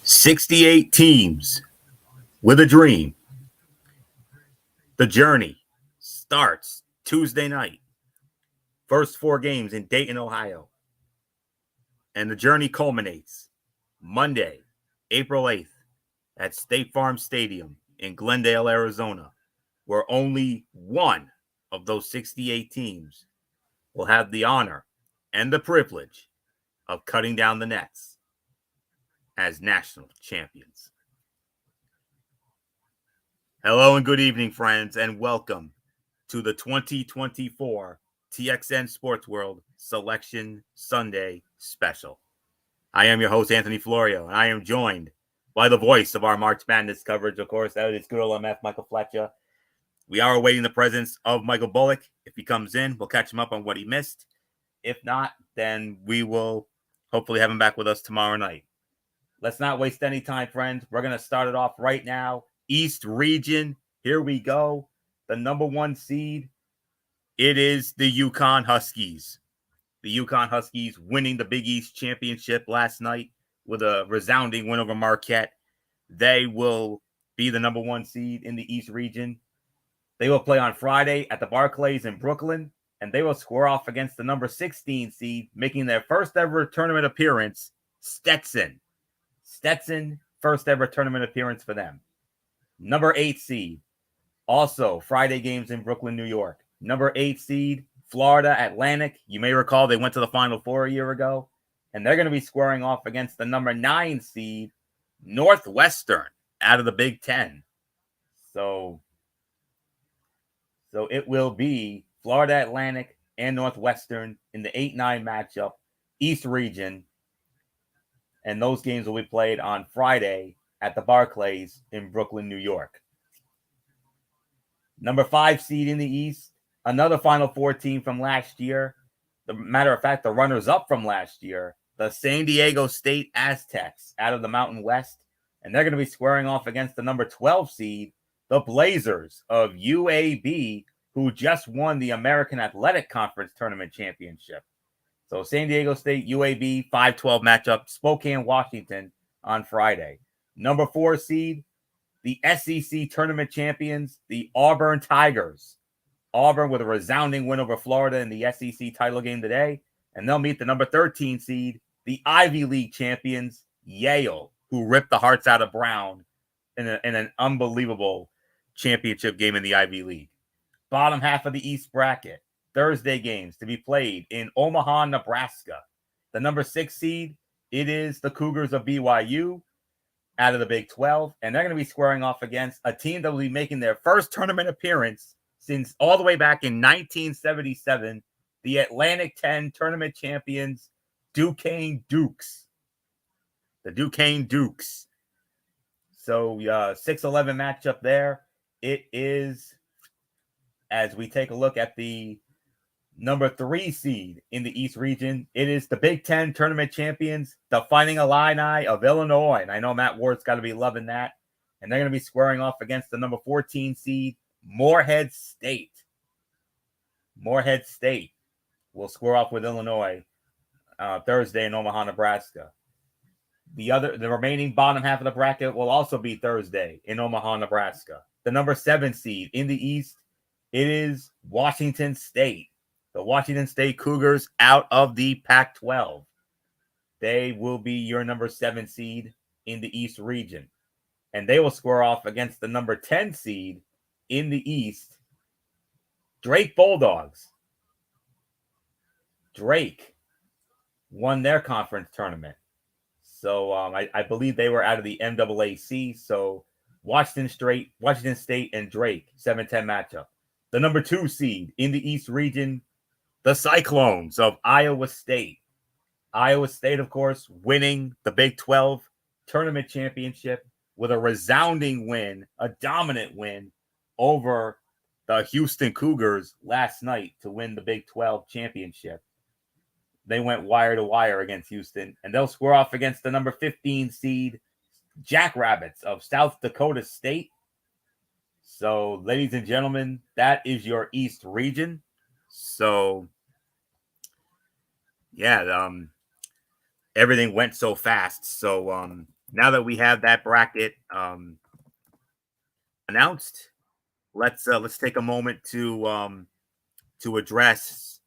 68 teams with a dream. The journey starts Tuesday night. First 4 games in Dayton, Ohio. And the journey culminates Monday, April 8th at State Farm Stadium in Glendale, Arizona, where only one of those 68 teams will have the honor and the privilege of cutting down the nets as national champions. Hello and good evening, friends, and welcome to the 2024 TXN Sports World Selection Sunday Special. I am your host, Anthony Florio, and I am joined by the voice of our March Madness coverage, of course. That is good old MF, Michael Fletcher. We are awaiting the presence of Michael Bullock. If he comes in, we'll catch him up on what he missed. If not, then we will hopefully have him back with us tomorrow night. Let's not waste any time, friends. We're going to start it off right now. East region, here we go. The number 1 seed, it is the UConn Huskies. The UConn Huskies winning the Big East Championship last night with a resounding win over Marquette. They will be the number 1 seed in the East region. They will play on Friday at the Barclays in Brooklyn, and they will square off against the number 16 seed, making their first ever tournament appearance, Stetson. Stetson, first ever tournament appearance for them. Number 8 seed, also Friday games in Brooklyn, New York. Number 8 seed, Florida Atlantic. You may recall they went to the Final Four a year ago, and they're going to be squaring off against the number 9 seed, Northwestern, out of the Big Ten. So it will be Florida Atlantic and Northwestern in the 8-9 matchup, East region. And those games will be played on Friday at the Barclays in Brooklyn, New York. Number 5 seed in the East, another Final Four team from last year. Matter of fact, the runners-up from last year, the San Diego State Aztecs out of the Mountain West. And they're going to be squaring off against the number 12 seed, the Blazers of UAB, who just won the American Athletic Conference Tournament Championship. So San Diego State, UAB, 5-12 matchup, Spokane, Washington on Friday. Number 4 seed, the SEC Tournament Champions, the Auburn Tigers. Auburn with a resounding win over Florida in the SEC title game today. And they'll meet the number 13 seed, the Ivy League champions, Yale, who ripped the hearts out of Brown in an unbelievable championship game in the Ivy League. Bottom half of the East bracket, Thursday games to be played in Omaha, Nebraska. The number 6 seed, it is the Cougars of BYU out of the Big 12, and they're going to be squaring off against a team that will be making their first tournament appearance since all the way back in 1977, the Atlantic 10 tournament champions, Duquesne Dukes. The Duquesne Dukes. So 6-11 matchup there. It is, as we take a look at the number 3 seed in the East region, it is the Big Ten tournament champions, the Fighting Illini of Illinois. And I know Matt Ward's got to be loving that. And they're going to be squaring off against the number 14 seed, Morehead State. Morehead State will square off with Illinois Thursday in Omaha, Nebraska. The remaining bottom half of the bracket will also be Thursday in Omaha, Nebraska. The number 7 seed in the East, it is Washington State. The Washington State Cougars out of the Pac-12. They will be your number 7 seed in the East region. And they will square off against the number 10 seed in the East, Drake Bulldogs. Drake won their conference tournament. So I believe they were out of the MAAC. So Washington State and Drake, 7-10 matchup. The number 2 seed in the East region, the Cyclones of Iowa State. Iowa State, of course, winning the Big 12 tournament championship with a resounding win, a dominant win over the Houston Cougars last night to win the Big 12 championship. They went wire to wire against Houston, and they'll square off against the number 15 seed Jackrabbits of South Dakota State. So, ladies and gentlemen, that is your East region. So, yeah, everything went so fast. So now that we have that bracket announced, let's take a moment to address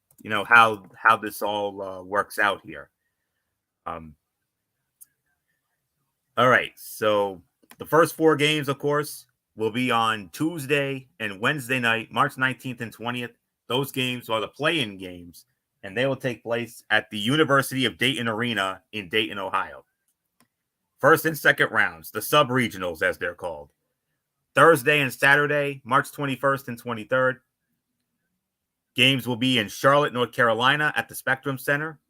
how this all works out here. Um, all right, so the first 4 games, of course, will be on Tuesday and Wednesday night, March 19th and 20th. Those games are the play-in games, and they will take place at the University of Dayton Arena in Dayton, Ohio. First and second rounds, the sub-regionals as they're called. Thursday and Saturday, March 21st and 23rd. Games will be in Charlotte, North Carolina at the Spectrum Center.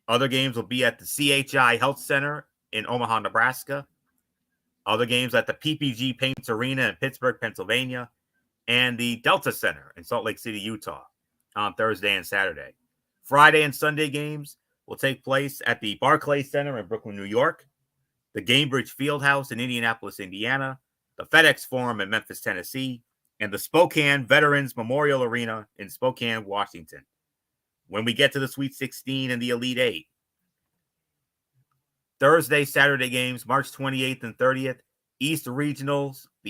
Other games will be at the CHI Health Center in Omaha, Nebraska. Other games at the PPG Paints Arena in Pittsburgh, Pennsylvania, and the Delta Center in Salt Lake City, Utah on Thursday and Saturday. Friday and Sunday games will take place at the Barclays Center in Brooklyn, New York, the Gainbridge Fieldhouse in Indianapolis, Indiana, the FedEx Forum in Memphis, Tennessee, and the Spokane Veterans Memorial Arena in Spokane, Washington. When we get to the Sweet 16 and the Elite 8, Thursday, Saturday games, March 28th and 30th, the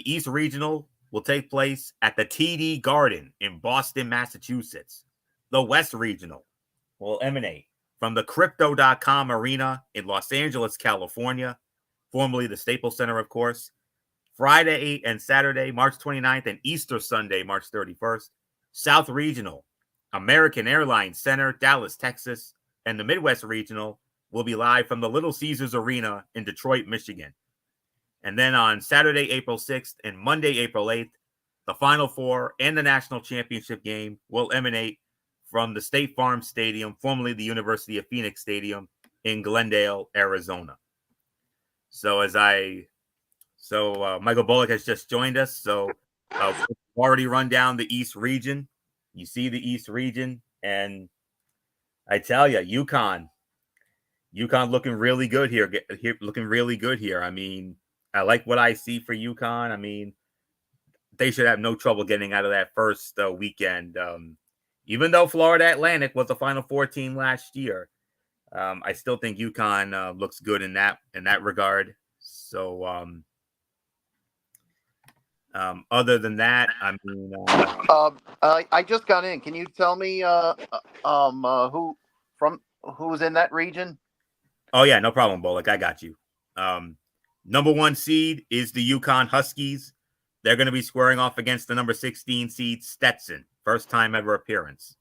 East Regional will take place at the TD Garden in Boston, Massachusetts. The West Regional will emanate from the Crypto.com Arena in Los Angeles, California, formerly the Staples Center, of course. Friday and Saturday, March 29th, and Easter Sunday, March 31st. South Regional, American Airlines Center, Dallas, Texas, and the Midwest Regional will be live from the Little Caesars Arena in Detroit, Michigan. And then on Saturday, April 6th, and Monday, April 8th, the Final Four and the National Championship game will emanate from the State Farm Stadium, formerly the University of Phoenix Stadium in Glendale, Arizona. So Michael Bullock has just joined us. So we've already run down the East region. You see the East region, and I tell you, UConn looking really good here. Looking really good here. I mean, I like what I see for UConn. I mean, they should have no trouble getting out of that first weekend. Even though Florida Atlantic was the Final Four team last year, I still think UConn looks good in that regard. So, other than that, I mean, I just got in. Can you tell me who's in that region? Oh yeah, no problem, Bullock. I got you. Number 1 seed is the UConn Huskies. They're going to be squaring off against the number 16 seed Stetson. First time ever appearance.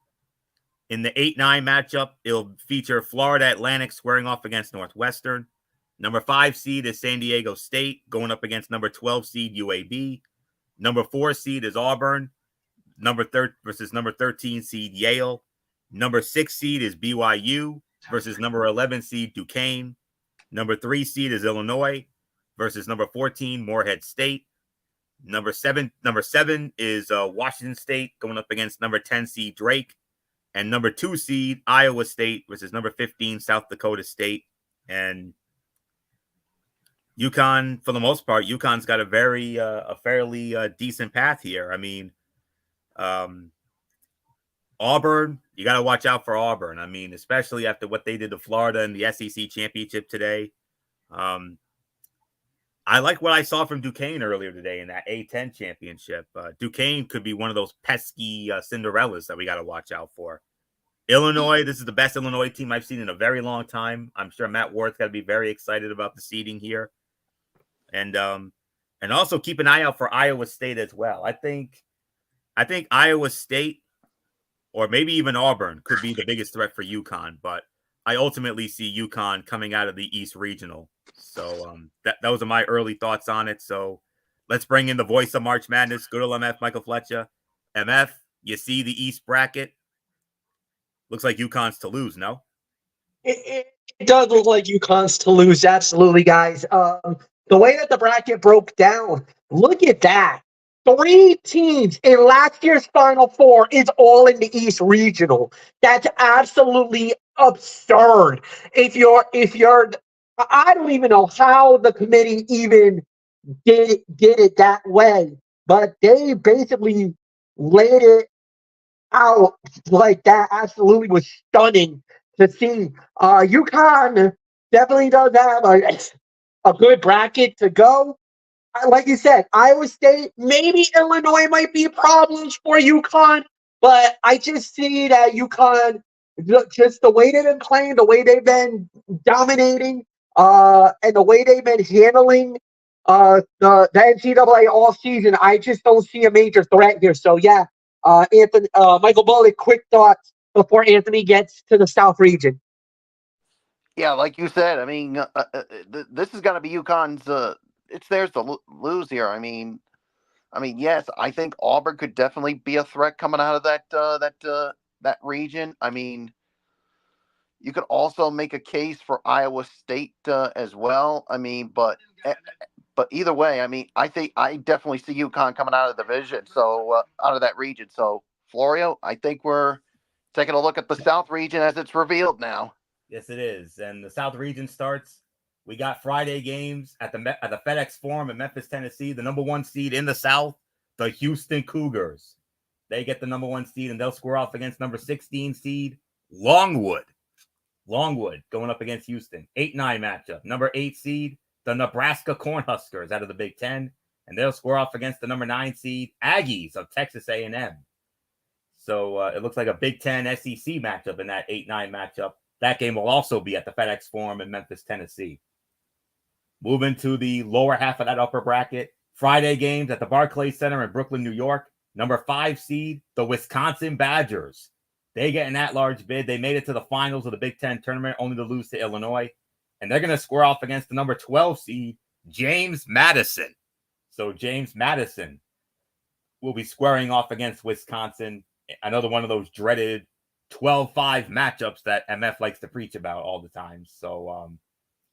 In the 8-9 matchup, it'll feature Florida Atlantic squaring off against Northwestern. Number 5 seed is San Diego State going up against number 12 seed UAB. Number 4 seed is Auburn. Versus number 13 seed Yale. Number 6 seed is BYU versus number 11 seed Duquesne. Number 3 seed is Illinois versus number 14 Morehead State. Number seven is Washington State going up against number 10 seed Drake. And number 2 seed Iowa State versus number 15 South Dakota State. And UConn, for the most part, UConn's got a fairly decent path here. I mean, Auburn, you got to watch out for Auburn. I mean, especially after what they did to Florida in the SEC championship today. I like what I saw from Duquesne earlier today in that A10 championship. Duquesne could be one of those pesky Cinderellas that we got to watch out for. Illinois, this is the best Illinois team I've seen in a very long time. I'm sure Matt Ward's got to be very excited about the seeding here. And also keep an eye out for Iowa State as well. I think Iowa State or maybe even Auburn could be the biggest threat for UConn, but I ultimately see UConn coming out of the East Regional. So those are my early thoughts on it. So let's bring in the voice of March Madness, good old MF, Michael Fletcher. MF, you see the East bracket? Looks like UConn's to lose, no? It does look like UConn's to lose, absolutely, guys. The way that the bracket broke down, look at that. 3 teams in last year's Final Four is all in the East Regional. That's absolutely absurd. If you're, I don't even know how the committee even did it that way, but they basically laid it out like that. Absolutely was stunning to see. UConn definitely does have a good bracket to go. Like you said, Iowa State, maybe Illinois might be problems for UConn, but I just see that UConn, just the way they've been playing, the way they've been dominating, and the way they've been handling the NCAA all season, I just don't see a major threat here. So yeah, Anthony, Michael Bullock, quick thoughts before Anthony gets to the South region. Yeah, like you said, I mean, this is going to be UConn's. It's theirs to lose here. I mean, yes, I think Auburn could definitely be a threat coming out of that region. I mean, you could also make a case for Iowa State as well. I mean, but either way, I mean, I think I definitely see UConn coming out of the division, so out of that region. So Florio, I think we're taking a look at the South region as it's revealed now. Yes, it is. And the South region starts. We got Friday games at the FedEx Forum in Memphis, Tennessee. The number 1 seed in the South, the Houston Cougars. They get the number 1 seed, and they'll square off against number 16 seed Longwood. Longwood going up against Houston. 8-9 matchup. Number 8 seed, the Nebraska Cornhuskers out of the Big Ten, and they'll square off against the number 9 seed Aggies of Texas A&M. So it looks like a Big Ten SEC matchup in that 8-9 matchup. That game will also be at the FedEx Forum in Memphis, Tennessee. Moving to the lower half of that upper bracket. Friday games at the Barclays Center in Brooklyn, New York. Number 5 seed, the Wisconsin Badgers. They get an at-large bid. They made it to the finals of the Big Ten tournament, only to lose to Illinois. And they're going to square off against the number 12 seed, James Madison. So James Madison will be squaring off against Wisconsin. Another one of those dreaded 12-5 matchups that MF likes to preach about all the time. So,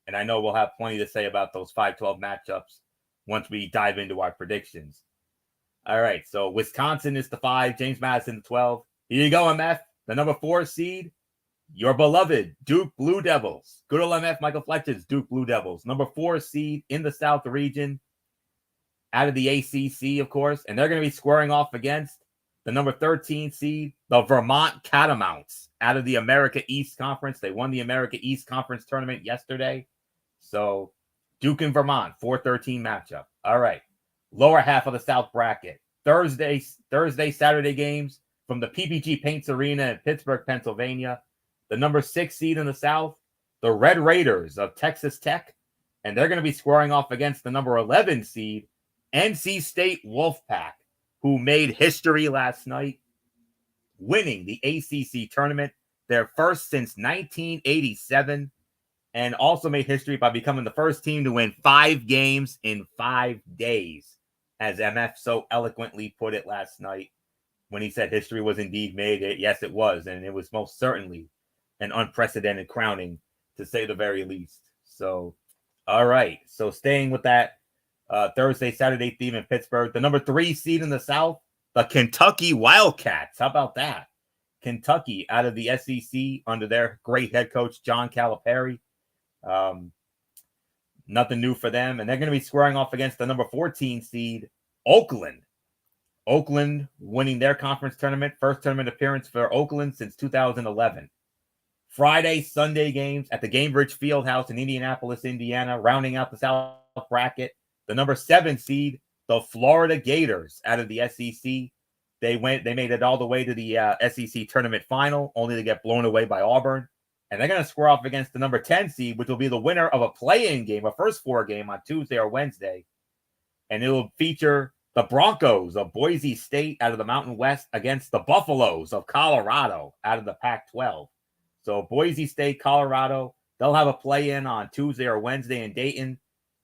and I know we'll have plenty to say about those 5-12 matchups once we dive into our predictions. All right, so Wisconsin is the 5, James Madison the 12. Here you go, MF. The number 4 seed, your beloved Duke Blue Devils. Good old MF Michael Fletcher's Duke Blue Devils. Number 4 seed in the South region, out of the ACC, of course. And they're going to be squaring off against the number 13 seed, the Vermont Catamounts, out of the America East Conference. They won the America East Conference tournament yesterday. So Duke and Vermont, 4-13 matchup. All right. Lower half of the South bracket. Thursday, Saturday games from the PPG Paints Arena in Pittsburgh, Pennsylvania. The number 6 seed in the South, the Red Raiders of Texas Tech. And they're going to be squaring off against the number 11 seed, NC State Wolfpack, who made history last night, winning the ACC tournament, their first since 1987, and also made history by becoming the first team to win 5 games in 5 days, as MF so eloquently put it last night when he said history was indeed made. Yes, it was, and it was most certainly an unprecedented crowning, to say the very least. So, all right, so staying with that Thursday, Saturday theme in Pittsburgh. The number 3 seed in the South, the Kentucky Wildcats. How about that? Kentucky out of the SEC under their great head coach, John Calipari. Nothing new for them. And they're going to be squaring off against the number 14 seed, Oakland. Oakland winning their conference tournament. First tournament appearance for Oakland since 2011. Friday, Sunday games at the Gainbridge Fieldhouse in Indianapolis, Indiana, rounding out the South bracket. The number 7 seed, the Florida Gators out of the SEC. They made it all the way to the SEC tournament final, only to get blown away by Auburn. And they're going to square off against the number 10 seed, which will be the winner of a play-in game, a first 4 game on Tuesday or Wednesday. And it will feature the Broncos of Boise State out of the Mountain West against the Buffaloes of Colorado out of the Pac-12. So Boise State, Colorado, they'll have a play-in on Tuesday or Wednesday in Dayton.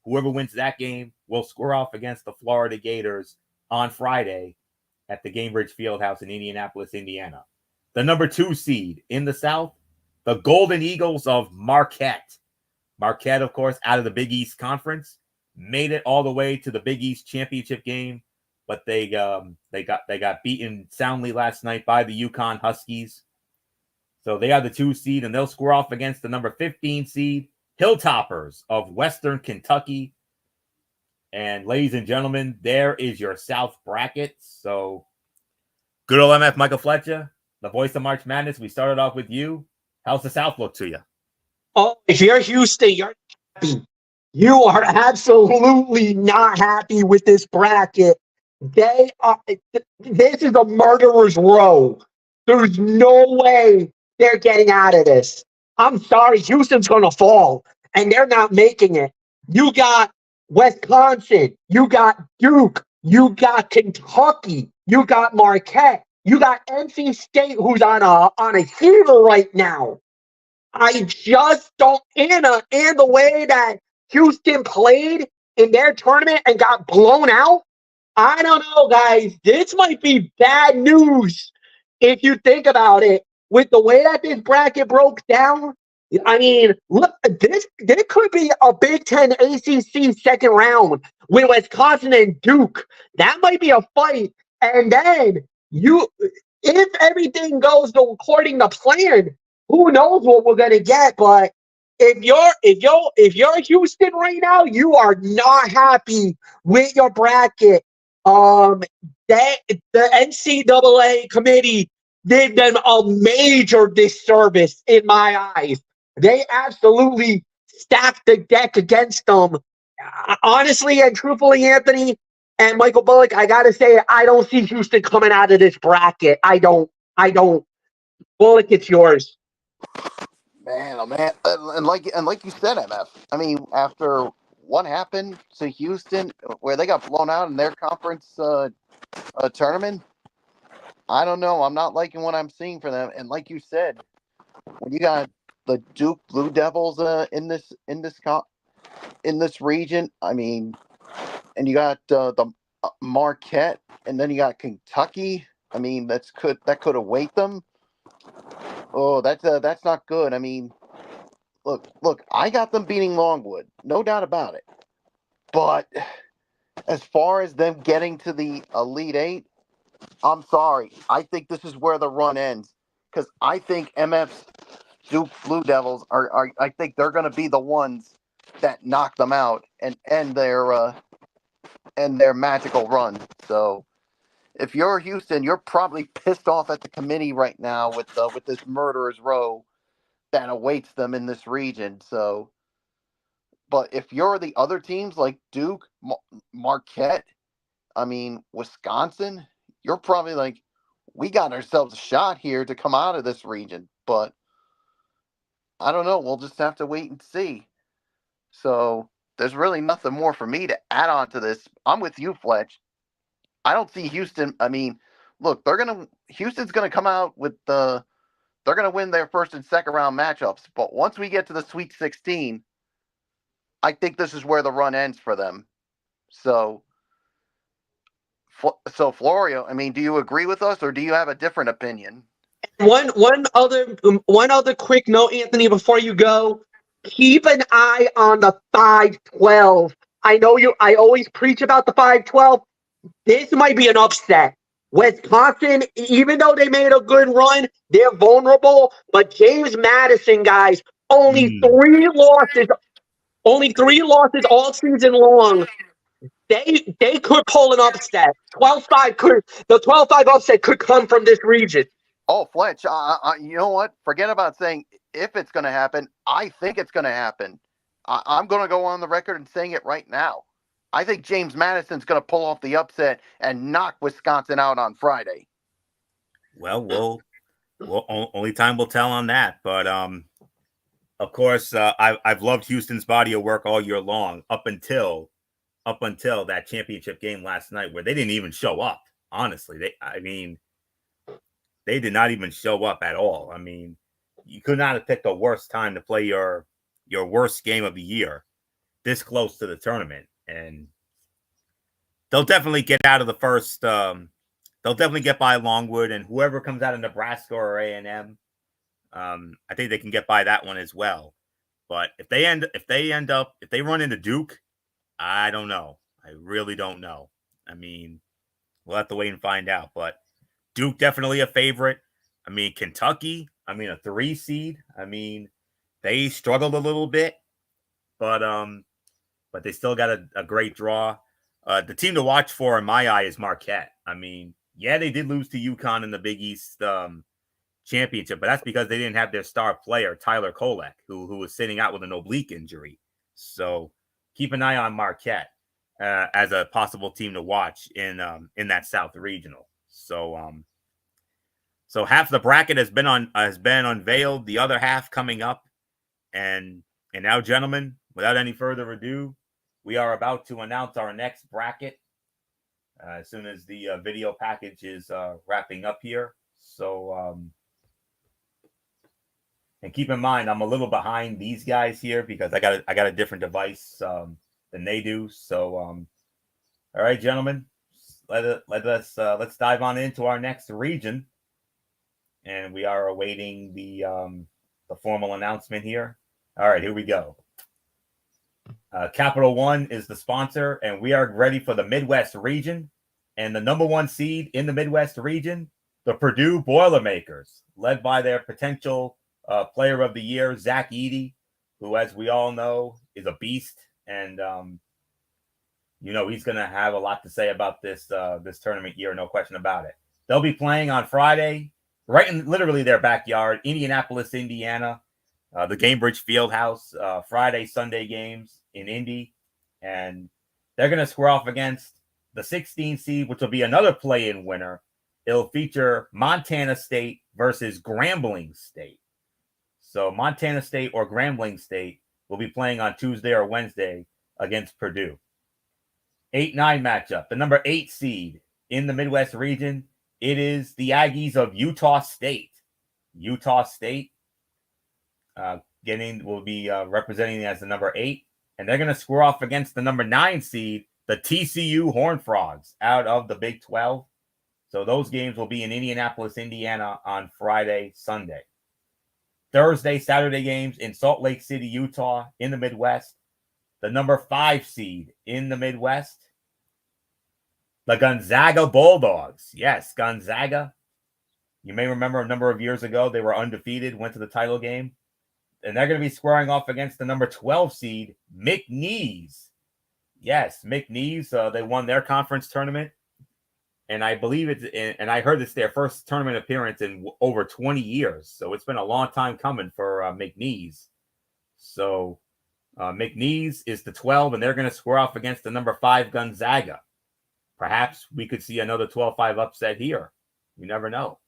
Whoever wins that game will square off against the Florida Gators on Friday at the Gainbridge Fieldhouse in Indianapolis, Indiana. The number 2 seed in the South, the Golden Eagles of Marquette. Marquette, of course, out of the Big East Conference, made it all the way to the Big East championship game, but they got beaten soundly last night by the UConn Huskies. So they are the 2 seed, and they'll square off against the number 15 seed, Hilltoppers of Western Kentucky. And ladies and gentlemen, there is your South bracket. So good old MF Michael Fletcher, the voice of March Madness. We started off with you. How's the South look to you? Oh, if you're Houston, you're happy. You are absolutely not happy with this bracket. They are. This is a murderer's row. There's no way they're getting out of this. I'm sorry, Houston's gonna fall, and they're not making it. You got Wisconsin, you got Duke, you got Kentucky, you got Marquette, you got NC State, who's on a heater right now. I just don't and the way that Houston played in their tournament and got blown out. I don't know, guys. This might be bad news if you think about it. With the way that this bracket broke down, I mean, look, this could be a Big Ten ACC second round with Wisconsin and Duke. That might be a fight. And then if everything goes according to plan, who knows what we're gonna get? But if you're Houston right now, you are not happy with your bracket. Um, that the NCAA committee did them a major disservice in my eyes. They absolutely stacked the deck against them. Honestly and truthfully, Anthony and Michael Bullock, I gotta say, I don't see Houston coming out of this bracket. I don't. Bullock, it's yours. Man, oh man, and like you said, MF. I mean, after what happened to Houston, where they got blown out in their conference tournament, I don't know. I'm not liking what I'm seeing for them. And like you said, when you got the Duke Blue Devils in this region, I mean, and you got the Marquette, and then you got Kentucky. I mean, that could await them. Oh, that's not good. I mean, look, I got them beating Longwood, no doubt about it. But as far as them getting to the Elite Eight, I'm sorry. I think this is where the run ends because I think MF's Duke Blue Devils are I think they're going to be the ones that knock them out and end their magical run. So if you're Houston, you're probably pissed off at the committee right now with this murderer's row that awaits them in this region. So, but if you're the other teams like Duke, Marquette, I mean Wisconsin, you're probably like, we got ourselves a shot here to come out of this region. But I don't know. We'll just have to wait and see. So there's really nothing more for me to add on to this. I'm with you, Fletch. I don't see Houston. I mean, look, Houston's gonna come out with they're gonna win their first and second round matchups. But once we get to the Sweet 16, I think this is where the run ends for them. So Florio, I mean, do you agree with us or do you have a different opinion? One other quick note, Anthony, before you go. Keep an eye on the 5-12. I know I always preach about the 5-12. This might be an upset. Wisconsin, even though they made a good run, they're vulnerable. But James Madison, guys, only three losses, all season long. They could pull an upset. 12-5 upset could come from this region. Oh, Fletch, you know what? Forget about saying if it's going to happen. I think it's going to happen. I'm going to go on the record and saying it right now. I think James Madison's going to pull off the upset and knock Wisconsin out on Friday. Well, only time will tell on that. But of course, I've loved Houston's body of work all year long up until that championship game last night where they didn't even show up. Honestly, they did not even show up at all. I mean, you could not have picked a worse time to play your worst game of the year this close to the tournament. And they'll definitely get out of the first. They'll definitely get by Longwood and whoever comes out of Nebraska or A&M. I think they can get by that one as well. But if they run into Duke, I don't know. I really don't know. I mean, we'll have to wait and find out. But Duke definitely a favorite. I mean, Kentucky, a 3 seed. I mean, they struggled a little bit, but they still got a great draw. The team to watch for in my eye is Marquette. I mean, yeah, they did lose to UConn in the Big East championship, but that's because they didn't have their star player, Tyler Kolek, who was sitting out with an oblique injury. So keep an eye on Marquette as a possible team to watch in that South Regional. So so half the bracket has been unveiled, the other half coming up, and now, gentlemen, without any further ado, we are about to announce our next bracket as soon as the video package is wrapping up here. So and keep in mind, I'm a little behind these guys here because I got a different device than they do. So all right, gentlemen, let's dive on into our next region, and we are awaiting the formal announcement here. All right, here we go. Capital One is the sponsor, and we are ready for the Midwest region. And the number 1 seed in the Midwest region, the Purdue Boilermakers, led by their potential player of the year, Zach Edey, who, as we all know, is a beast. And, he's going to have a lot to say about this tournament year, no question about it. They'll be playing on Friday, right in literally their backyard, Indianapolis, Indiana. The Gamebridge Fieldhouse, Friday, Sunday games in Indy. And they're going to square off against the 16 seed, which will be another play-in winner. It'll feature Montana State versus Grambling State. So Montana State or Grambling State will be playing on Tuesday or Wednesday against Purdue. 8-9 matchup. The number 8 seed in the Midwest region, it is the Aggies of Utah State. Utah State will be representing as the number 8, and they're going to square off against the number 9 seed, the TCU Horned Frogs, out of the Big 12. So those games will be in Indianapolis, Indiana on Friday, Sunday. Thursday, Saturday games in Salt Lake City, Utah, in the Midwest. The number 5 seed in the Midwest, the Gonzaga Bulldogs. Yes, Gonzaga. You may remember a number of years ago, they were undefeated, went to the title game. And they're going to be squaring off against the number 12 seed, McNeese. Yes, McNeese. They won their conference tournament. And I believe and I heard it's their first tournament appearance in over 20 years. So it's been a long time coming for McNeese. So McNeese is the 12, and they're going to square off against the number 5 Gonzaga. Perhaps we could see another 12-5 upset here. You never know.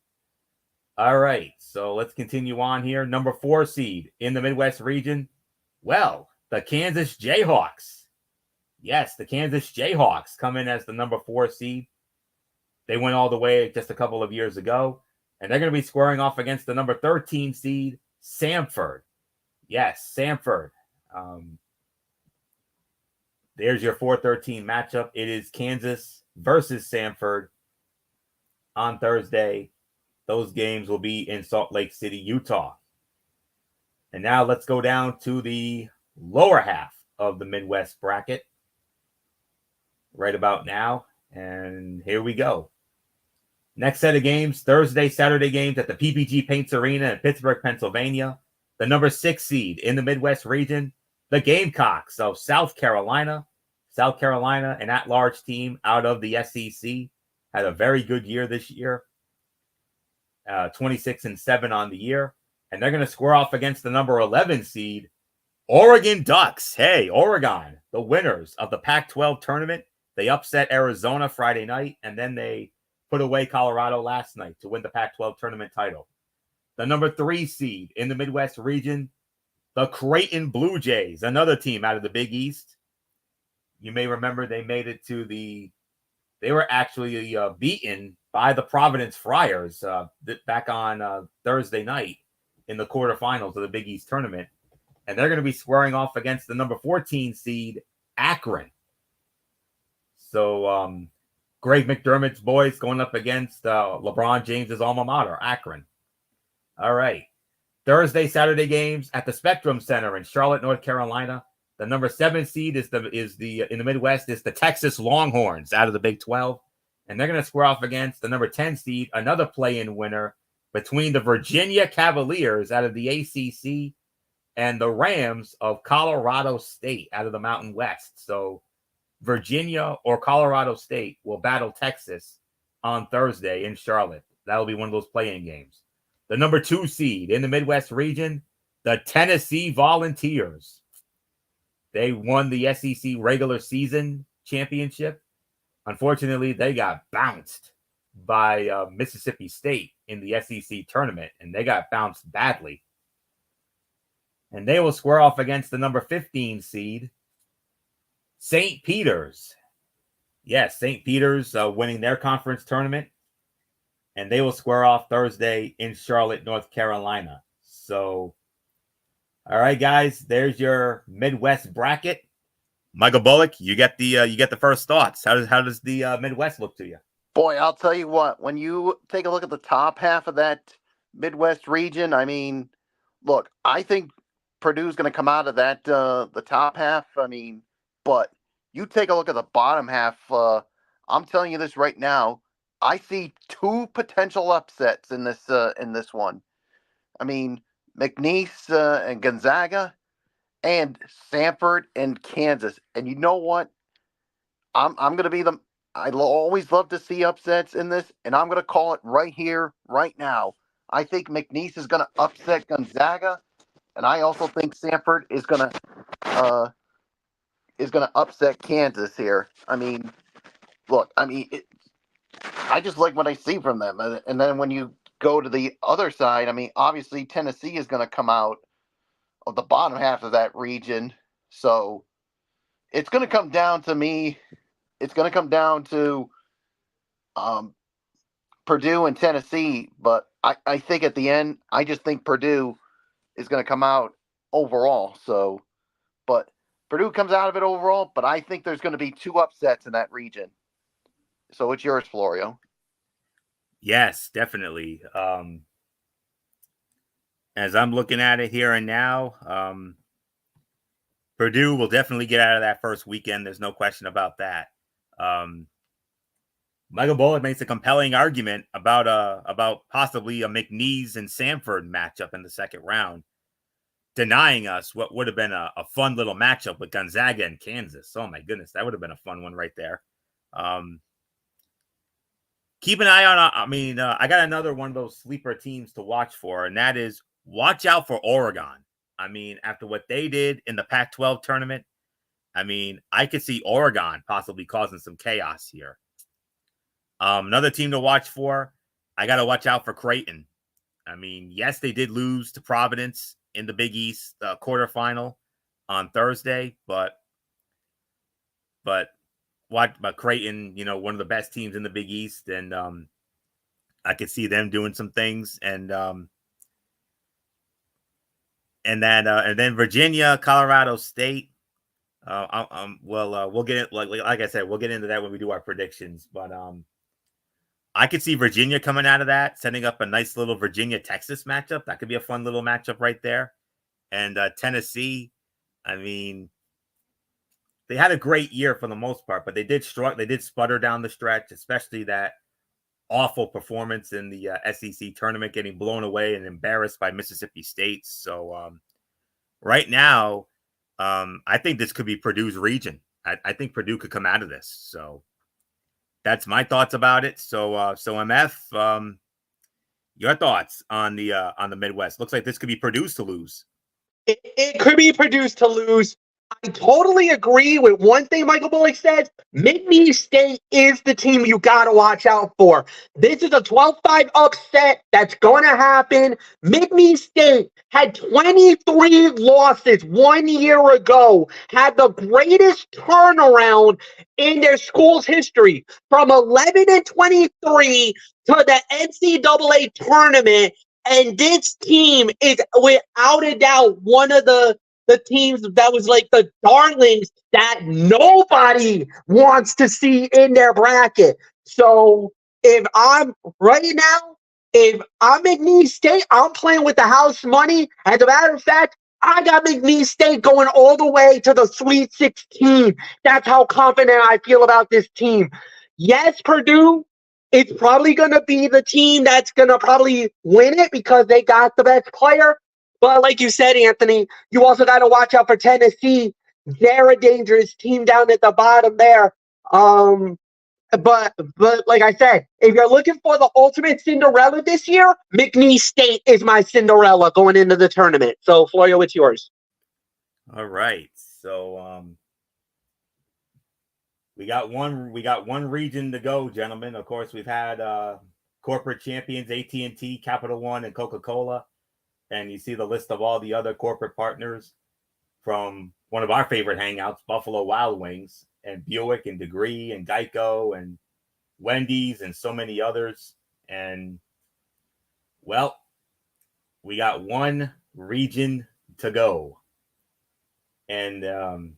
All right, so let's continue on here. Number 4 seed in the Midwest region. Well, the Kansas Jayhawks. Yes, the Kansas Jayhawks come in as the number 4 seed. They went all the way just a couple of years ago. And they're going to be squaring off against the number 13 seed, Samford. Yes, Samford. There's your 4-13 matchup. It is Kansas versus Samford on Thursday. Those games will be in Salt Lake City, Utah. And now let's go down to the lower half of the Midwest bracket right about now. And here we go. Next set of games, Thursday, Saturday games at the PPG Paints Arena in Pittsburgh, Pennsylvania. The number 6 seed in the Midwest region, the Gamecocks of South Carolina. South Carolina, an at-large team out of the SEC, had a very good year this year. 26-7 on the year. And they're going to square off against the number 11 seed, Oregon Ducks. Hey, Oregon, the winners of the Pac-12 tournament. They upset Arizona Friday night, and then they put away Colorado last night to win the Pac-12 tournament title. The number 3 seed in the Midwest region, the Creighton Blue Jays, another team out of the Big East. You may remember they made it to they were actually beaten by the Providence Friars back on Thursday night in the quarterfinals of the Big East tournament. And they're going to be squaring off against the number 14 seed, Akron. So Greg McDermott's boys going up against LeBron James's alma mater, Akron. All right. Thursday, Saturday games at the Spectrum Center in Charlotte, North Carolina. The number 7 seed in the Midwest is the Texas Longhorns out of the Big 12. And they're going to square off against the number 10 seed, another play-in winner between the Virginia Cavaliers out of the ACC and the Rams of Colorado State out of the Mountain West. So Virginia or Colorado State will battle Texas on Thursday in Charlotte. That'll be one of those play-in games. the number 2 seed in the Midwest region, the Tennessee Volunteers. They won the SEC regular season championship. Unfortunately, they got bounced by Mississippi State in the SEC tournament, and they got bounced badly. And they will square off against the number 15 seed, St. Peter's. Yes, St. Peter's winning their conference tournament. And they will square off Thursday in Charlotte, North Carolina. So, all right, guys, there's your Midwest bracket. Michael Bullock, you get the first thoughts. How does the Midwest look to you? Boy, I'll tell you what. When you take a look at the top half of that Midwest region, I mean, look, I think Purdue's going to come out of that the top half. I mean, but you take a look at the bottom half. I'm telling you this right now. I see 2 potential upsets in this one. I mean, McNeese and Gonzaga, and Samford and Kansas. And you know what? I'm going to be the. I always love to see upsets in this, and I'm going to call it right here, right now. I think McNeese is going to upset Gonzaga, and I also think Samford is going to upset Kansas here. I mean, look, I mean, I just like what I see from them, and then when you go to the other side, I mean, obviously Tennessee is going to come out of the bottom half of that region, so it's going to come down to me. It's going to come down to Purdue and Tennessee, but I think at the end, I just think Purdue is going to come out overall. So, but Purdue comes out of it overall, but I think there's going to be 2 upsets in that region. So what's yours, Florio? Yes, definitely. As I'm looking at it here and now, Purdue will definitely get out of that first weekend. There's no question about that. Michael Bullock makes a compelling argument about possibly a McNeese and Samford matchup in the second round, denying us what would have been a fun little matchup with Gonzaga and Kansas. Oh my goodness, that would have been a fun one right there. Keep an eye on. I got another one of those sleeper teams to watch for, and that is watch out for Oregon. I mean, after what they did in the Pac-12 tournament, I mean, I could see Oregon possibly causing some chaos here. Another team to watch for, I got to watch out for Creighton. I mean, yes, they did lose to Providence in the Big East quarterfinal on Thursday, but Creighton, one of the best teams in the Big East, and I could see them doing some things, and then Virginia, Colorado State. We'll get it. Like I said, we'll get into that when we do our predictions. But I could see Virginia coming out of that, setting up a nice little Virginia-Texas matchup. That could be a fun little matchup right there. And Tennessee, I mean, they had a great year for the most part, but they did struggle. They did sputter down the stretch, especially that awful performance in the SEC tournament, getting blown away and embarrassed by Mississippi State. So right now, I think this could be Purdue's region. I think Purdue could come out of this. So that's my thoughts about it. So MF, your thoughts on the Midwest? Looks like this could be Purdue's to lose. It could be Purdue's to lose. I totally agree with one thing Michael Bullock says. McNeese State is the team you got to watch out for. This is a 12-5 upset that's going to happen. McNeese State had 23 losses 1 year ago, had the greatest turnaround in their school's history from 11-23 to the NCAA tournament. And this team is, without a doubt, one of the teams that was like the darlings that nobody wants to see in their bracket. So if I'm McNeese State, I'm playing with the house money. As a matter of fact, I got McNeese State going all the way to the Sweet 16. That's how confident I feel about this team. Yes, Purdue, it's probably going to be the team that's going to probably win it because they got the best player. But like you said, Anthony, you also got to watch out for Tennessee. They're a dangerous team down at the bottom there. but like I said, if you're looking for the ultimate Cinderella this year, McNeese State is my Cinderella going into the tournament. So Florio, it's yours. All right. So we got one region to go, gentlemen. Of course, we've had corporate champions AT&T, Capital One, and Coca-Cola. And you see the list of all the other corporate partners from one of our favorite hangouts, Buffalo Wild Wings, and Buick, and Degree, and Geico, and Wendy's, and so many others. And, well, we got one region to go. And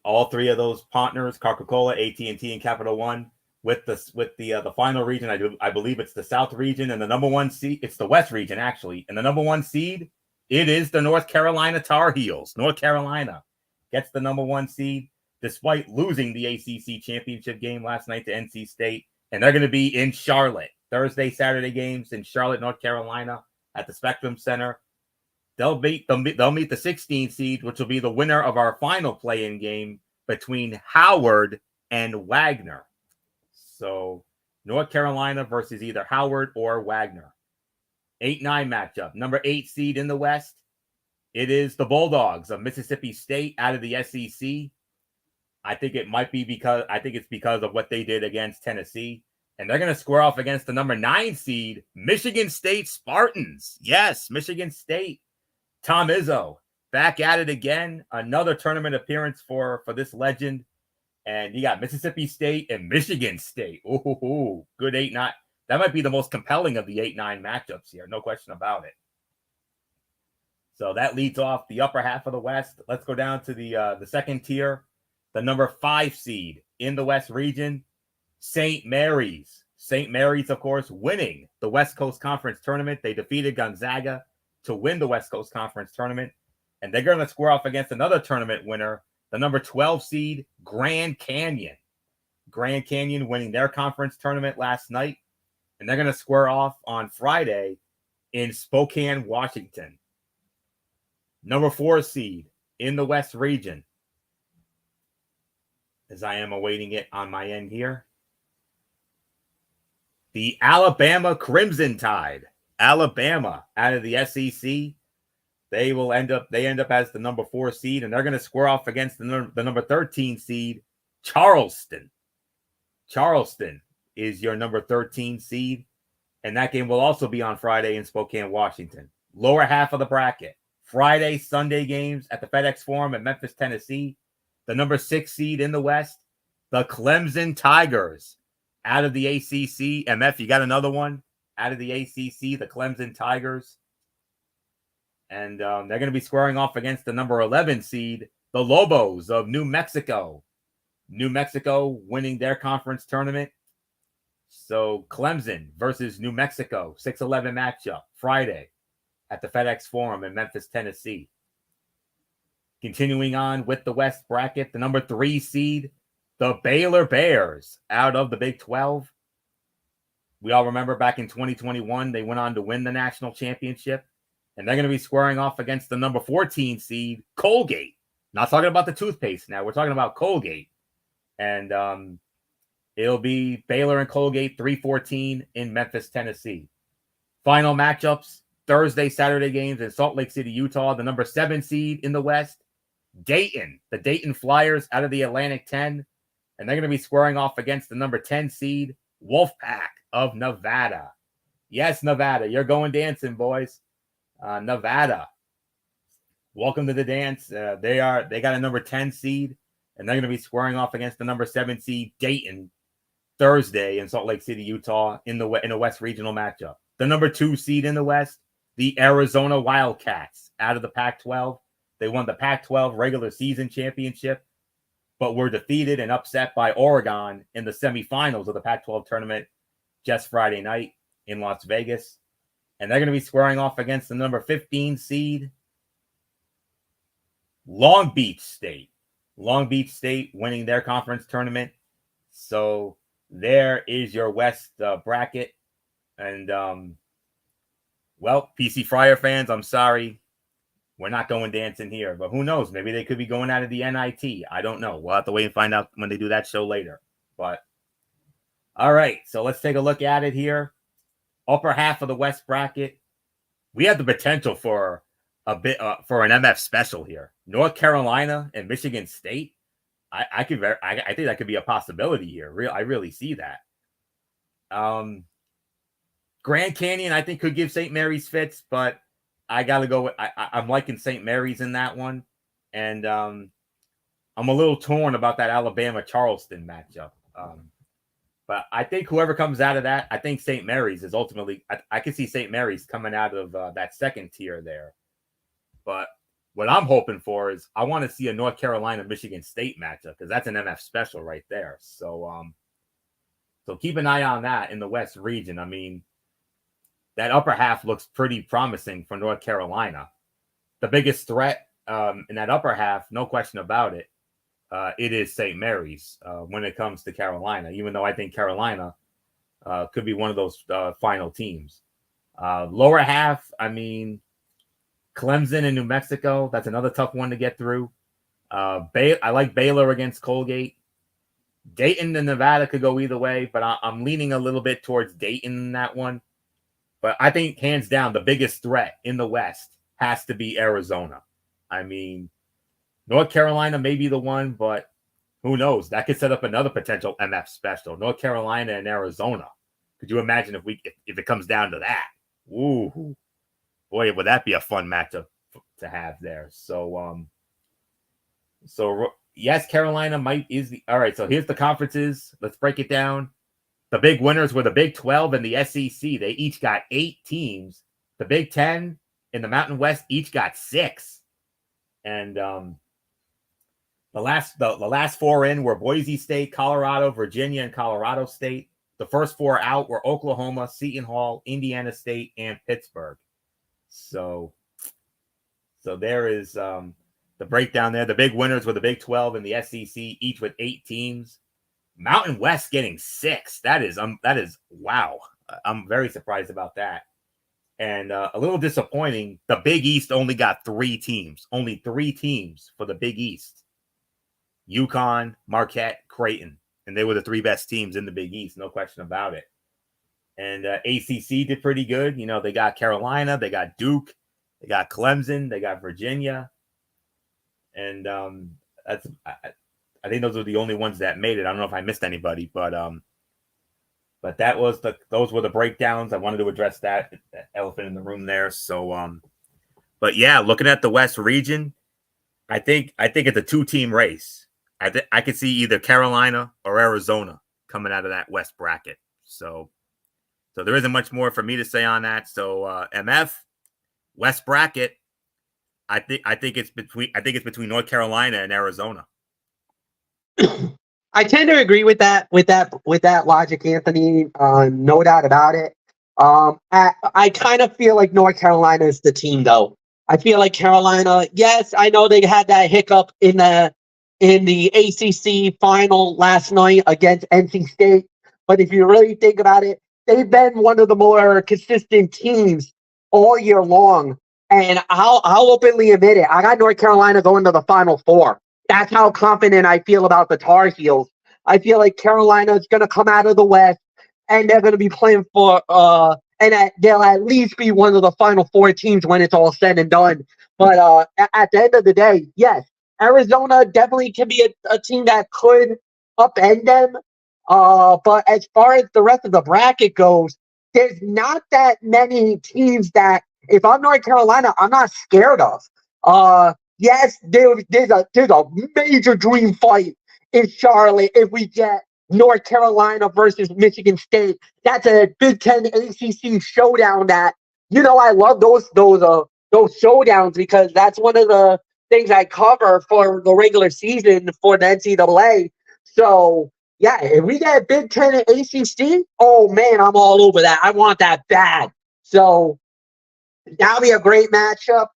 all three of those partners, Coca-Cola, AT&T, and Capital One, with the final region, I believe it's the South region, and the number one seed, it's the West region, actually. And the number one seed, it is the North Carolina Tar Heels. North Carolina gets the number one seed, despite losing the ACC championship game last night to NC State. And they're going to be in Charlotte. Thursday, Saturday games in Charlotte, North Carolina at the Spectrum Center. They'll meet the 16 seed, which will be the winner of our final play-in game between Howard and Wagner. So North Carolina versus either Howard or Wagner. 8-9 matchup. Number 8 seed in the West, it is the Bulldogs of Mississippi State out of the SEC. I think it's because of what they did against Tennessee. And they're going to square off against the number 9 seed, Michigan State Spartans. Yes, Michigan State. Tom Izzo back at it again. Another tournament appearance for this legend. And you got Mississippi State and Michigan State. Ooh, good 8-9. That might be the most compelling of the 8-9 matchups here. No question about it. So that leads off the upper half of the West. Let's go down to the second tier. The number 5 seed in the West region, St. Mary's. St. Mary's, of course, winning the West Coast Conference tournament. They defeated Gonzaga to win the West Coast Conference tournament. And they're going to square off against another tournament winner, the number 12 seed, Grand Canyon. Grand Canyon winning their conference tournament last night. And they're going to square off on Friday in Spokane, Washington. Number 4 seed in the West region, as I am awaiting it on my end here, the Alabama Crimson Tide. Alabama out of the SEC. They end up as the number 4 seed, and they're going to square off against the number 13 seed, Charleston. Charleston is your number 13 seed, and that game will also be on Friday in Spokane, Washington. Lower half of the bracket. Friday, Sunday games at the FedEx Forum in Memphis, Tennessee. The number 6 seed in the West, the Clemson Tigers out of the ACC. MF, you got another one out of the ACC, the Clemson Tigers. And they're going to be squaring off against the number 11 seed, the Lobos of New Mexico. New Mexico winning their conference tournament. So Clemson versus New Mexico, 6-11 matchup, Friday at the FedEx Forum in Memphis, Tennessee. Continuing on with the West bracket, the number 3 seed, the Baylor Bears out of the Big 12. We all remember back in 2021, they went on to win the national championship. And they're going to be squaring off against the number 14 seed, Colgate. Not talking about the toothpaste now. We're talking about Colgate. And it'll be Baylor and Colgate, 3-14 in Memphis, Tennessee. Final matchups, Thursday, Saturday games in Salt Lake City, Utah. The number 7 seed in the West, Dayton. The Dayton Flyers out of the Atlantic 10. And they're going to be squaring off against the number 10 seed, Wolfpack of Nevada. Yes, Nevada. You're going dancing, boys. Nevada. Welcome to the dance. They got a number 10 seed, and they're going to be squaring off against the number 7 seed, Dayton, Thursday in Salt Lake City, Utah, in a West regional matchup. The number 2 seed in the West, the Arizona Wildcats out of the Pac-12. They won the Pac-12 regular season championship, but were defeated and upset by Oregon in the semifinals of the Pac-12 tournament just Friday night in Las Vegas. And they're going to be squaring off against the number 15 seed, Long Beach State. Long Beach State winning their conference tournament. So there is your West bracket. And, well, PC Friar fans, I'm sorry. We're not going dancing here. But who knows? Maybe they could be going out of the NIT. I don't know. We'll have to wait and find out when they do that show later. But all right, so let's take a look at it here. Upper half of the West bracket, we have the potential for a bit for an MF special here. North Carolina and Michigan State. I think that could be a possibility here. I really see that. Grand Canyon, I think, could give St. Mary's fits, but I gotta go with I'm liking St. Mary's in that one, and I'm a little torn about that Alabama Charleston matchup. But I think whoever comes out of that, I think St. Mary's is ultimately. I can see St. Mary's coming out of that second tier there. But what I'm hoping for is I want to see a North Carolina Michigan State matchup because that's an MF special right there. So so keep an eye on that in the West region. I mean, that upper half looks pretty promising for North Carolina. The biggest threat in that upper half, no question about it, it is St. Mary's when it comes to Carolina, even though I think Carolina could be one of those final teams. Lower half, I mean, Clemson and New Mexico, that's another tough one to get through. I like Baylor against Colgate. Dayton and Nevada could go either way, but I'm leaning a little bit towards Dayton in that one. But I think hands down, the biggest threat in the West has to be Arizona. I mean, North Carolina may be the one, but who knows? That could set up another potential MF special. North Carolina and Arizona. Could you imagine if it comes down to that? Ooh, boy, would that be a fun matchup to have there. So yes, Carolina all right. So here's the conferences. Let's break it down. The big winners were the Big 12 and the SEC. They each got 8 teams. The Big 10 and the Mountain West each got 6. And the last 4 in were Boise State, Colorado, Virginia, and Colorado State. The first 4 out were Oklahoma, Seton Hall, Indiana State, and Pittsburgh. So there is the breakdown there. The big winners were the Big 12 and the SEC, each with 8 teams. Mountain West getting 6. That is wow. I'm very surprised about that. And a little disappointing. The Big East only got 3 teams. Only 3 teams for the Big East. UConn, Marquette, Creighton. And they were the 3 best teams in the Big East. No question about it. And ACC did pretty good. You know, they got Carolina. They got Duke. They got Clemson. They got Virginia. And I think those were the only ones that made it. I don't know if I missed anybody, but those were the breakdowns. I wanted to address that elephant in the room there. So, but yeah, looking at the West region, I think it's a 2-team race. I could see either Carolina or Arizona coming out of that West bracket. So there isn't much more for me to say on that. So MF West bracket, I think it's between North Carolina and Arizona. I tend to agree with that logic, Anthony. No doubt about it. I kind of feel like North Carolina is the team, though. I feel like Carolina. Yes, I know they had that hiccup in the ACC final last night against NC State, but if you really think about it, they've been one of the more consistent teams all year long. And I'll openly admit it. I got North Carolina going to the Final Four. That's how confident I feel about the Tar Heels. I feel like Carolina is going to come out of the West, and they're going to be playing for they'll at least be one of the Final Four teams when it's all said and done. But at the end of the day, yes, Arizona definitely can be a team that could upend them. But as far as the rest of the bracket goes, there's not that many teams that, if I'm North Carolina, I'm not scared of. Yes, there's a major dream fight in Charlotte if we get North Carolina versus Michigan State. That's a Big Ten ACC showdown. That, you know, I love those showdowns because that's one of the things I cover for the regular season for the NCAA. So yeah, if we get Big Ten and ACC, oh man, I'm all over that. I want that bad. So that'll be a great matchup.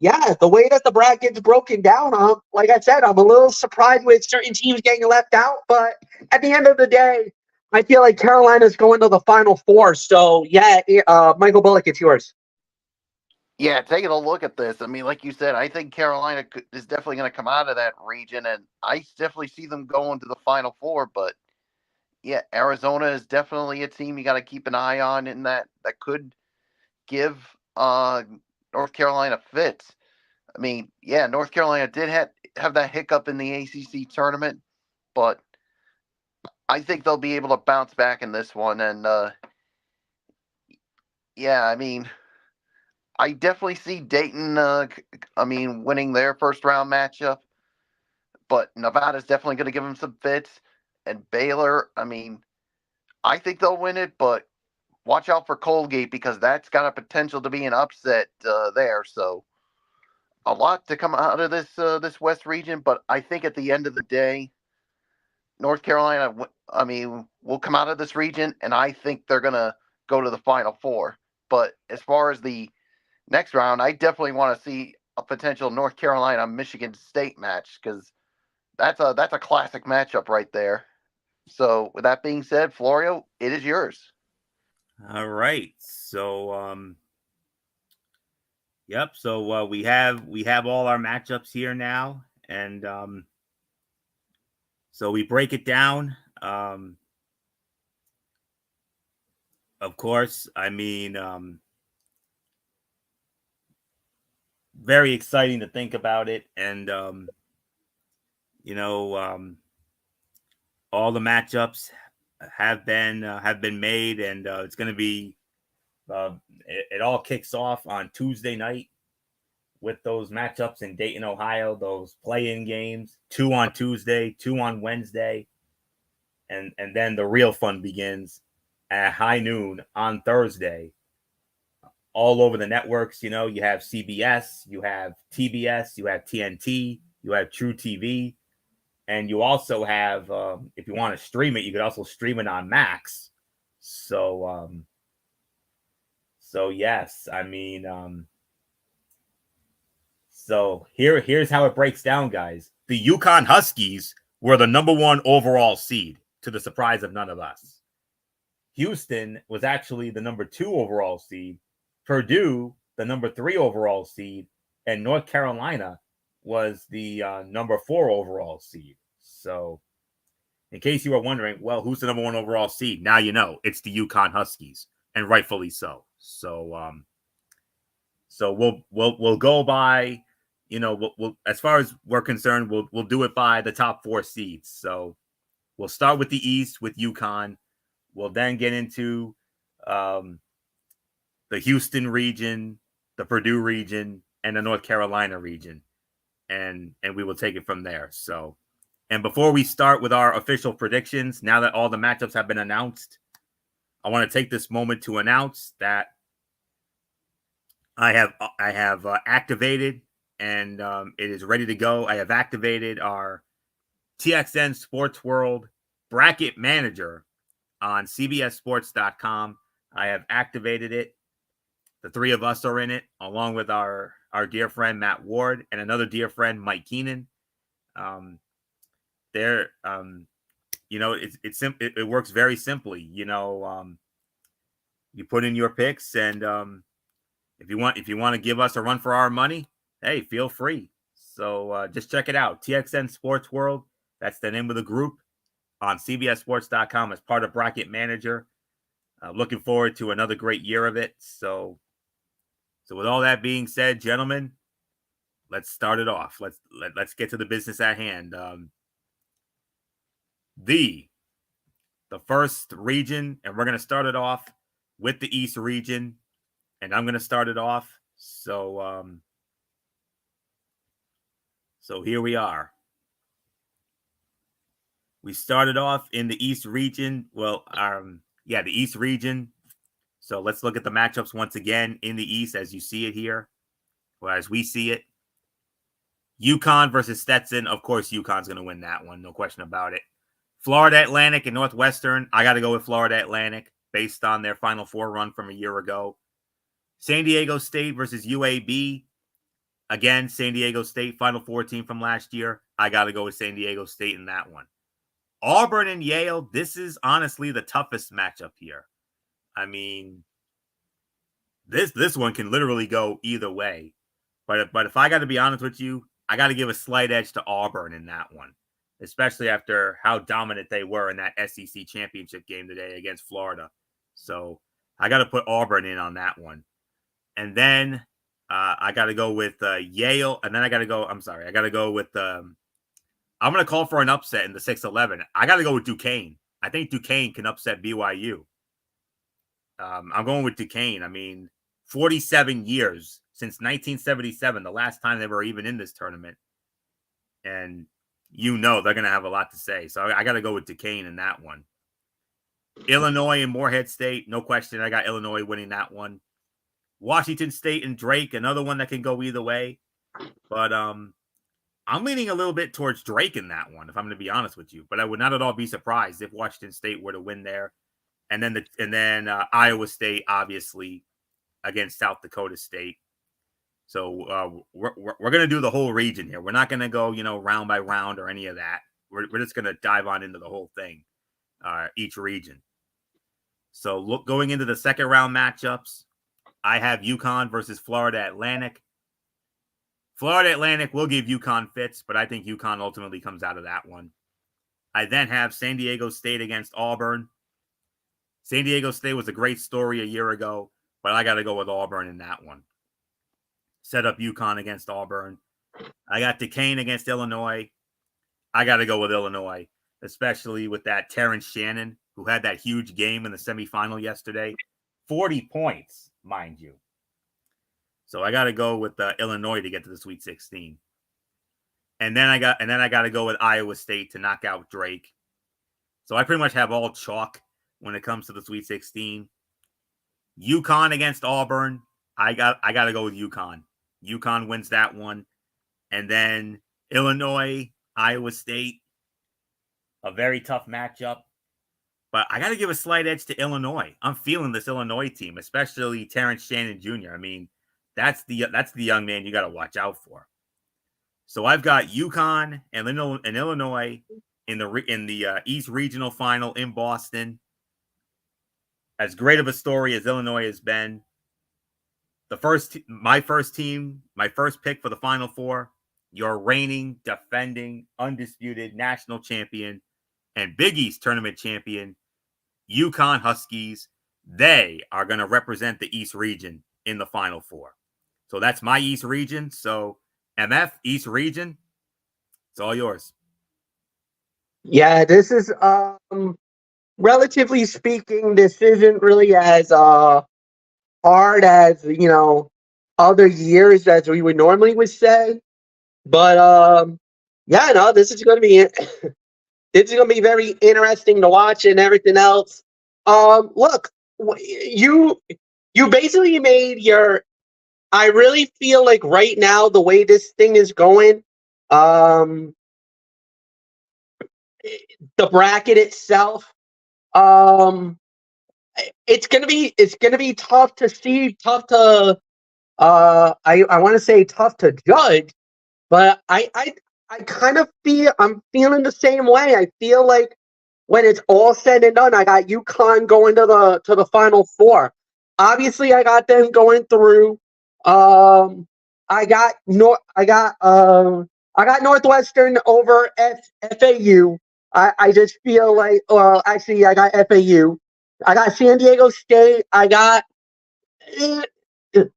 Yeah, the way that the bracket's broken down, like I said, I'm a little surprised with certain teams getting left out. But at the end of the day, I feel like Carolina's going to the Final Four. So yeah, Michael Bullock, it's yours. Yeah, taking a look at this, I mean, like you said, I think Carolina is definitely going to come out of that region, and I definitely see them going to the Final Four. But yeah, Arizona is definitely a team you got to keep an eye on, in that could give North Carolina fits. I mean, yeah, North Carolina did have that hiccup in the ACC tournament, but I think they'll be able to bounce back in this one. And yeah, I mean, I definitely see Dayton. Winning their first round matchup, but Nevada's definitely going to give them some fits. And Baylor, I mean, I think they'll win it, but watch out for Colgate, because that's got a potential to be an upset there. So a lot to come out of this West region, but I think at the end of the day, North Carolina, I mean, will come out of this region, and I think they're gonna go to the Final Four. But as far as the next round, I definitely want to see a potential North Carolina Michigan State match, because that's a classic matchup right there. So with that being said, Florio, it is yours. All right. So yep. So we have all our matchups here now, and so we break it down. Of course, I mean, very exciting to think about it, and you know, all the matchups have been made, and it's going to be. It all kicks off on Tuesday night with those matchups in Dayton, Ohio, those play-in games, 2 on Tuesday, 2 on Wednesday, and then the real fun begins at high noon on Thursday. All over the networks, you have CBS, you have TBS, you have TNT, you have True TV, and you also have, if you want to stream it, you could also stream it on Max. So yes, I mean, so here's how it breaks down, guys. The UConn Huskies were the number 1 overall seed, to the surprise of none of us. Houston was actually the number 2 overall seed. Purdue, the number 3 overall seed, and North Carolina was the number 4 overall seed. So, in case you were wondering, well, who's the number 1 overall seed? Now you know, it's the UConn Huskies, and rightfully so. So we'll go by, we'll as far as we're concerned, we'll do it by the top 4 seeds. So we'll start with the East with UConn. We'll then get into the Houston region, the Purdue region, and the North Carolina region, and we will take it from there. So, and before we start with our official predictions, now that all the matchups have been announced, I want to take this moment to announce that I have activated, and it is ready to go. I have activated our TXN Sports World Bracket Manager on CBSSports.com. I have activated it. The 3 of us are in it, along with our dear friend Matt Ward and another dear friend Mike Keenan. It works very simply. You put in your picks, and if you want to give us a run for our money, hey, feel free. So just check it out. TXN Sports World. That's the name of the group on CBSSports.com as part of Bracket Manager. Looking forward to another great year of it. So with all that being said, gentlemen, let's start it off. Let's get to the business at hand. The first region, and we're going to start it off with the East region, and I'm going to start it off. So here we are. We started off in the East region. Well, the East region. So let's look at the matchups once again in the East as you see it here, or as we see it. UConn versus Stetson. Of course, UConn's going to win that one. No question about it. Florida Atlantic and Northwestern. I got to go with Florida Atlantic based on their Final Four run from a year ago. San Diego State versus UAB. Again, San Diego State, Final Four team from last year. I got to go with San Diego State in that one. Auburn and Yale. This is honestly the toughest matchup here. I mean, this one can literally go either way. But if I got to be honest with you, I got to give a slight edge to Auburn in that one, especially after how dominant they were in that SEC championship game today against Florida. So I got to put Auburn in on that one. And then I got to go with Yale. And then I got to go. I'm sorry. I got to go with. I'm going to call for an upset in the 6-11. I got to go with Duquesne. I think Duquesne can upset BYU. I'm going with Duquesne. I mean, 47 years since 1977, the last time they were even in this tournament. And they're going to have a lot to say. So I got to go with Duquesne in that one. Illinois and Morehead State, no question. I got Illinois winning that one. Washington State and Drake, another one that can go either way. But I'm leaning a little bit towards Drake in that one, if I'm going to be honest with you. But I would not at all be surprised if Washington State were to win there. And then Iowa State, obviously, against South Dakota State. So we're going to do the whole region here. We're not going to go, round by round or any of that. We're just going to dive on into the whole thing, each region. So going into the second round matchups, I have UConn versus Florida Atlantic. Florida Atlantic will give UConn fits, but I think UConn ultimately comes out of that one. I then have San Diego State against Auburn. San Diego State was a great story a year ago, but I got to go with Auburn in that one. Set up UConn against Auburn. I got Duquesne against Illinois. I got to go with Illinois, especially with that Terrence Shannon, who had that huge game in the semifinal yesterday. 40 points, mind you. So I got to go with Illinois to get to the Sweet 16. And then I got to go with Iowa State to knock out Drake. So I pretty much have all chalk when it comes to the Sweet 16. UConn against Auburn. I got to go with UConn. UConn wins that one. And then Illinois, Iowa State. A very tough matchup. But I got to give a slight edge to Illinois. I'm feeling this Illinois team, especially Terrence Shannon Jr. I mean, that's the young man you got to watch out for. So I've got UConn and Illinois in the East Regional Final in Boston. As great of a story as Illinois has been, my first pick for the Final Four, your reigning, defending, undisputed national champion and Big East tournament champion, UConn Huskies. They are going to represent the East region in the Final Four. So that's my East region. So MF, East region, it's all yours. Yeah, this is relatively speaking, this isn't really as hard as other years as we would normally say. But yeah, no, this is going to be very interesting to watch and everything else. Look, you basically made your. I really feel like right now the way this thing is going, the bracket itself, it's gonna be tough to see, tough to I want to say tough to judge, but I kind of I'm feeling the same way. I feel like when it's all said and done, I got UConn going to the Final Four. Obviously, I got them going through. I got Northwestern over FAU. I just feel like, actually, I got FAU. I got San Diego State. I got. The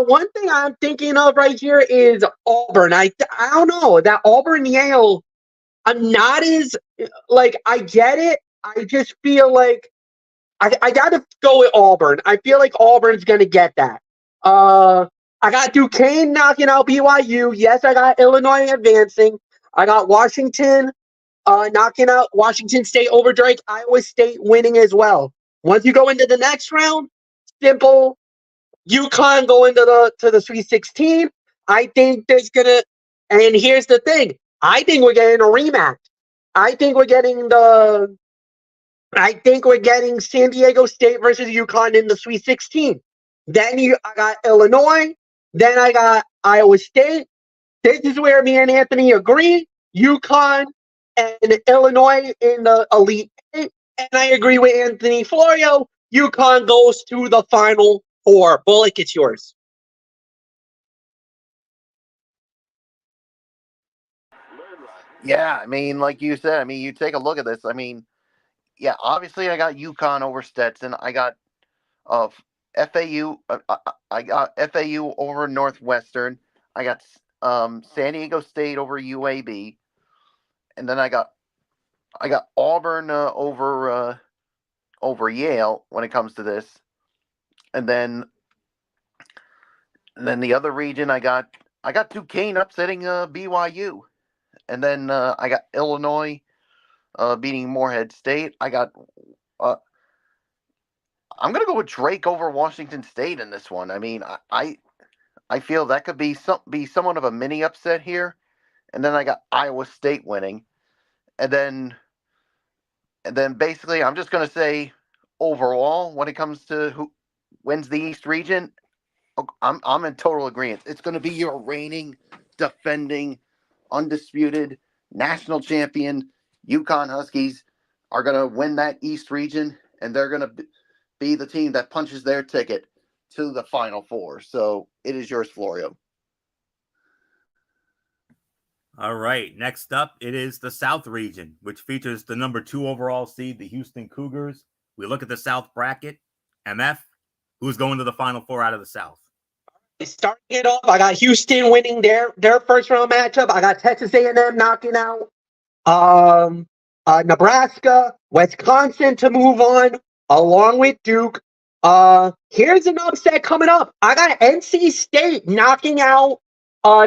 one thing I'm thinking of right here is Auburn. I don't know that Auburn Yale. I'm not as I get it. I just feel like I got to go with Auburn. I feel like Auburn's gonna get that. I got Duquesne knocking out BYU. Yes, I got Illinois advancing. I got Washington knocking out Washington State over Drake. Iowa State winning as well. Once you go into the next round, simple. UConn going to the Sweet 16. I think there's gonna, and here's the thing. I think we're getting a rematch. I think we're getting San Diego State versus UConn in the Sweet 16. Then I got Illinois. Then I got Iowa State. This is where me and Anthony agree. UConn and Illinois in the Elite Eight. And I agree with Anthony Florio. UConn goes to the Final 4. Bullock, it's yours. Yeah, I mean, like you said, I mean, you take a look at this. I mean, yeah, obviously I got UConn over Stetson. I got uh, FAU. I got FAU over Northwestern. I got San Diego State over UAB, and then I got Auburn over Yale when it comes to this, and then the other region I got Duquesne upsetting BYU, and then I got Illinois beating Morehead State. Uh, I'm gonna go with Drake over Washington State in this one. I mean, I feel that could be somewhat of a mini upset here, and then I got Iowa State winning, and then basically I'm just gonna say overall when it comes to who wins the East region, I'm in total agreement. It's gonna be your reigning, defending, undisputed national champion UConn Huskies are gonna win that East region, and they're gonna be the team that punches their ticket to the Final Four. So it is yours, Florio. All right. Next up, it is the South region, which features the number 2 overall seed, the Houston Cougars. We look at the South bracket. MF, who's going to the Final Four out of the South? Starting it off, I got Houston winning their first round matchup. I got Texas A&M knocking out Nebraska, Wisconsin to move on, along with Duke. Here's an upset coming up. I got NC State knocking out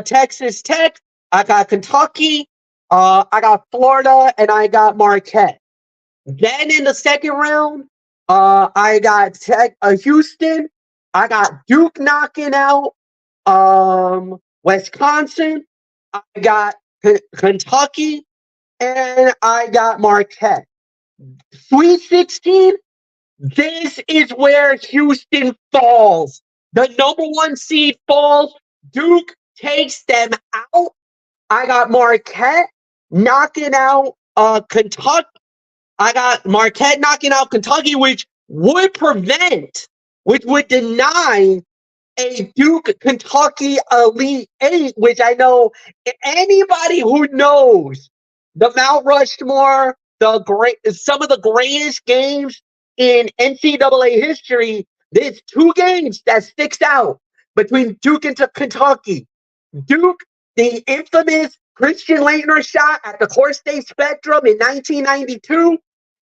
Texas Tech. I got Kentucky. I got Florida, and I got Marquette. Then in the second round, I got Houston. I got Duke knocking out Wisconsin. I got Kentucky, and I got Marquette. Sweet 16, this is where Houston falls. The number 1 seed falls. Duke takes them out. I got Marquette knocking out Kentucky. I got Marquette knocking out Kentucky, which would deny a Duke Kentucky Elite Eight, which I know anybody who knows the Mount Rushmore, some of the greatest games in NCAA history, there's 2 games that sticks out between Duke and Kentucky. Duke, the infamous Christian Laettner shot at the Core State Spectrum in 1992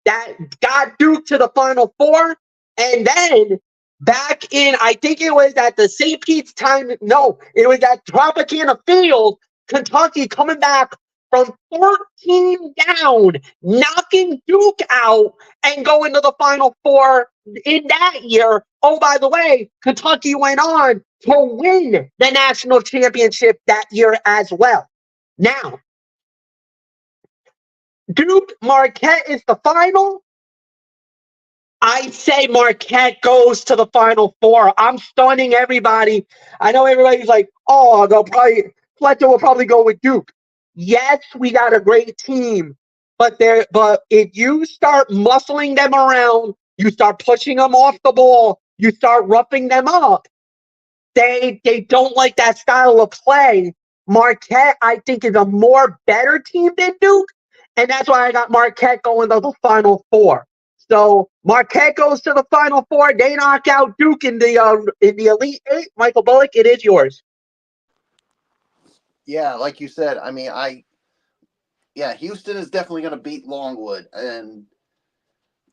that got Duke to the Final Four. And then back in, I think it was at the St. Pete's time, no, it was at Tropicana Field, Kentucky coming back from 14 down, knocking Duke out and going to the Final Four in that year. Oh, by the way, Kentucky went on to win the national championship that year as well. Now, Duke Marquette is the final. I say Marquette goes to the Final Four. I'm stunning everybody. I know everybody's like, oh, Fletcher will probably go with Duke. Yes, we got a great team, but if you start muscling them around, you start pushing them off the ball, you start roughing them up, they don't like that style of play. Marquette, I think, is a more better team than Duke, and that's why I got Marquette going to the Final Four. So Marquette goes to the Final Four. They knock out Duke in the Elite Eight. Michael Bullock, it is yours. Yeah, like you said, I mean, Houston is definitely going to beat Longwood, and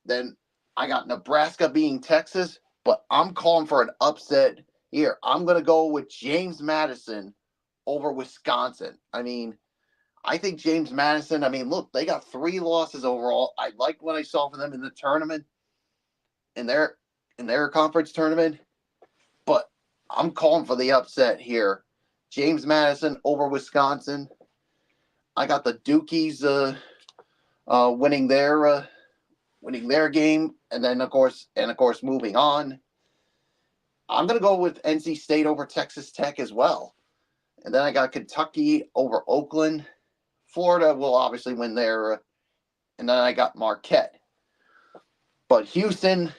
then I got Nebraska beating Texas, but I'm calling for an upset here. I'm going to go with James Madison over Wisconsin. I mean, I think James Madison, I mean, look, they got 3 losses overall. I liked what I saw from them in the tournament, in their conference tournament, but I'm calling for the upset here. James Madison over Wisconsin. I got the Dukies winning their game, and then of course moving on. I'm gonna go with NC State over Texas Tech as well, and then I got Kentucky over Oakland. Florida will obviously win there, and then I got Marquette. But Houston,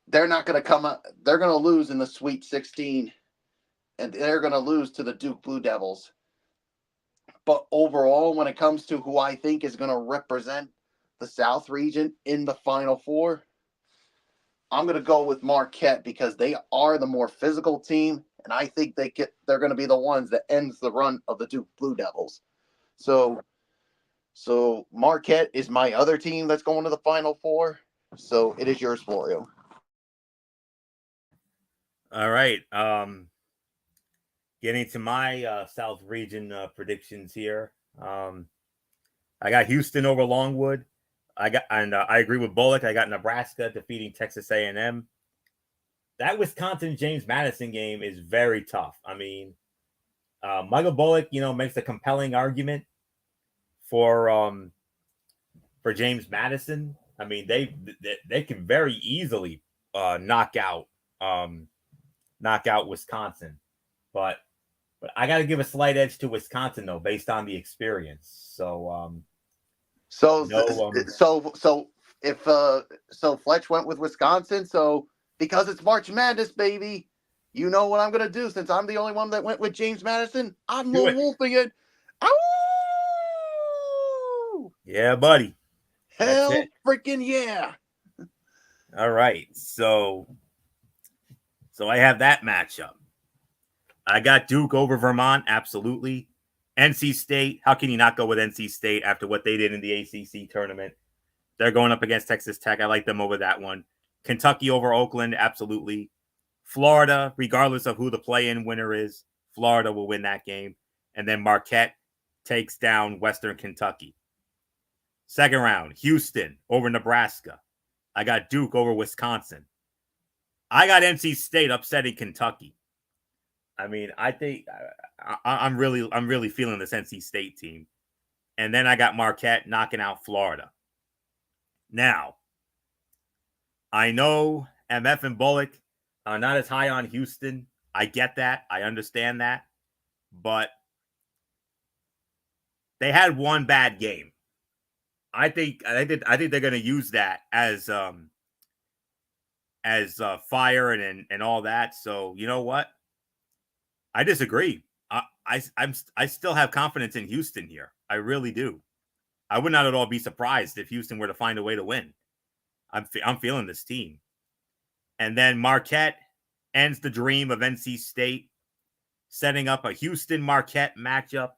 they're not going to come up. They're going to lose in the Sweet 16, and they're going to lose to the Duke Blue Devils. But overall, when it comes to who I think is going to represent the South region in the Final Four, I'm going to go with Marquette because they are the more physical team, and I think they're going to be the ones that ends the run of the Duke Blue Devils. So Marquette is my other team that's going to the Final Four. So it is yours, Florio. All right. Getting to my South region predictions here. I got Houston over Longwood. I agree with Bullock. I got Nebraska defeating Texas A&M. That Wisconsin James Madison game is very tough. I mean, Michael Bullock, makes a compelling argument for James Madison. I mean, they can very easily knock out Wisconsin, but I got to give a slight edge to Wisconsin though, based on the experience. So So Fletch went with Wisconsin. So because it's March Madness, baby, you know what I'm gonna do since I'm the only one that went with James Madison. I'm lone wolfing it. Ow! Yeah, buddy. Hell freaking yeah! All right, so I have that matchup. I got Duke over Vermont, absolutely. NC State, how can you not go with NC State after what they did in the ACC tournament? They're going up against Texas Tech. I like them over that one. Kentucky over Oakland, absolutely. Florida, regardless of who the play-in winner is, Florida will win that game. And then Marquette takes down Western Kentucky. Second round, Houston over Nebraska. I got Duke over Wisconsin. I got NC State upsetting Kentucky. I mean, I think I'm really feeling this NC State team. And then I got Marquette knocking out Florida. Now, I know MF and Bullock are not as high on Houston. I get that. I understand that. But they had one bad game. I think they're going to use that as fire and all that. So you know what? I disagree. I still have confidence in Houston here. I really do. I would not at all be surprised if Houston were to find a way to win. I'm feeling this team. And then Marquette ends the dream of NC State, setting up a Houston-Marquette matchup.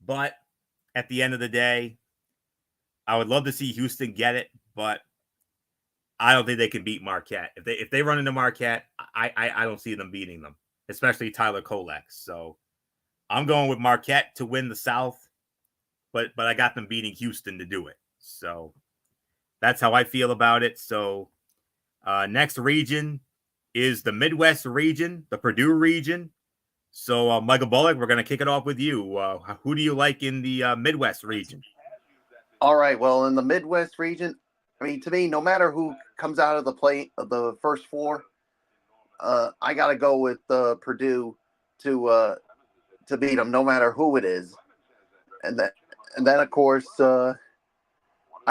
But at the end of the day, I would love to see Houston get it, but I don't think they can beat Marquette. If they run into Marquette, I don't see them beating them, especially Tyler Kolek. So I'm going with Marquette to win the South, but I got them beating Houston to do it. So that's how I feel about it. So next region is the Midwest region, the Purdue region. So, Michael Bullock, we're going to kick it off with you. Who do you like in the Midwest region? All right. Well, in the Midwest region, I mean, to me, no matter who comes out of the first four, I got to go with Purdue to beat them, no matter who it is. And then of course, I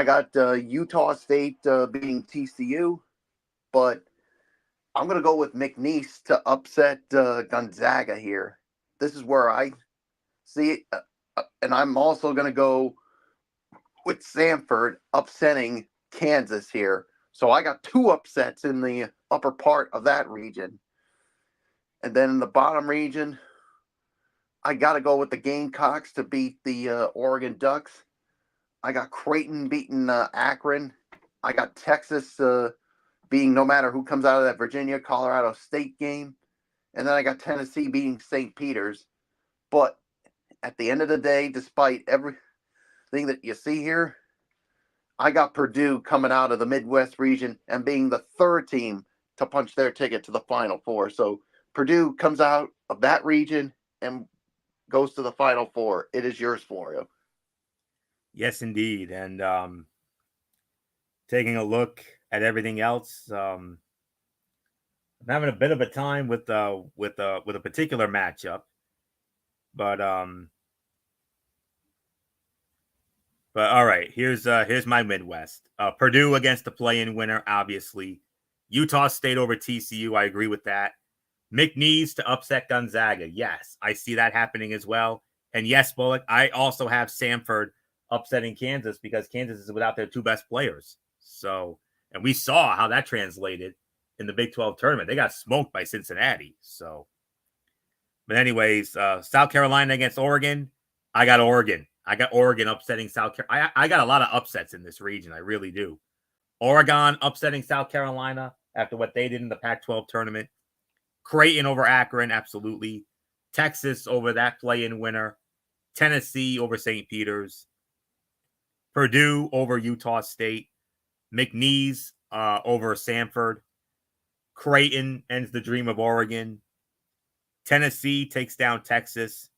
got Utah State beating TCU, but I'm going to go with McNeese to upset Gonzaga here. This is where I see it. And I'm also going to go with Samford upsetting Kansas here. So I got two upsets in the upper part of that region. And then in the bottom region, I got to go with the Gamecocks to beat the Oregon Ducks. I got Creighton beating Akron. I got Texas being no matter who comes out of that Virginia-Colorado State game. And then I got Tennessee beating St. Peter's. But at the end of the day, despite everything that you see here, I got Purdue coming out of the Midwest region and being the third team to punch their ticket to the Final Four. So Purdue comes out of that region and goes to the Final Four. It is yours, Florio. Yes, indeed. And taking a look at everything else, I'm having a bit of a time with a particular matchup, but all right. Here's my Midwest. Purdue against the play-in winner, obviously. Utah State over TCU. I agree with that. McNeese to upset Gonzaga. Yes, I see that happening as well. And yes, Bullock, I also have Samford upsetting Kansas because Kansas is without their two best players. So, and we saw how that translated in the Big 12 tournament. They got smoked by Cincinnati. So, but anyways, South Carolina against Oregon. I got Oregon. I got Oregon upsetting South Carolina. I got a lot of upsets in this region. I really do. Oregon upsetting South Carolina after what they did in the Pac-12 tournament. Creighton over Akron, absolutely. Texas over that play-in winner. Tennessee over St. Peter's. Purdue over Utah State. McNeese over Samford. Creighton ends the dream of Oregon. Tennessee takes down Texas.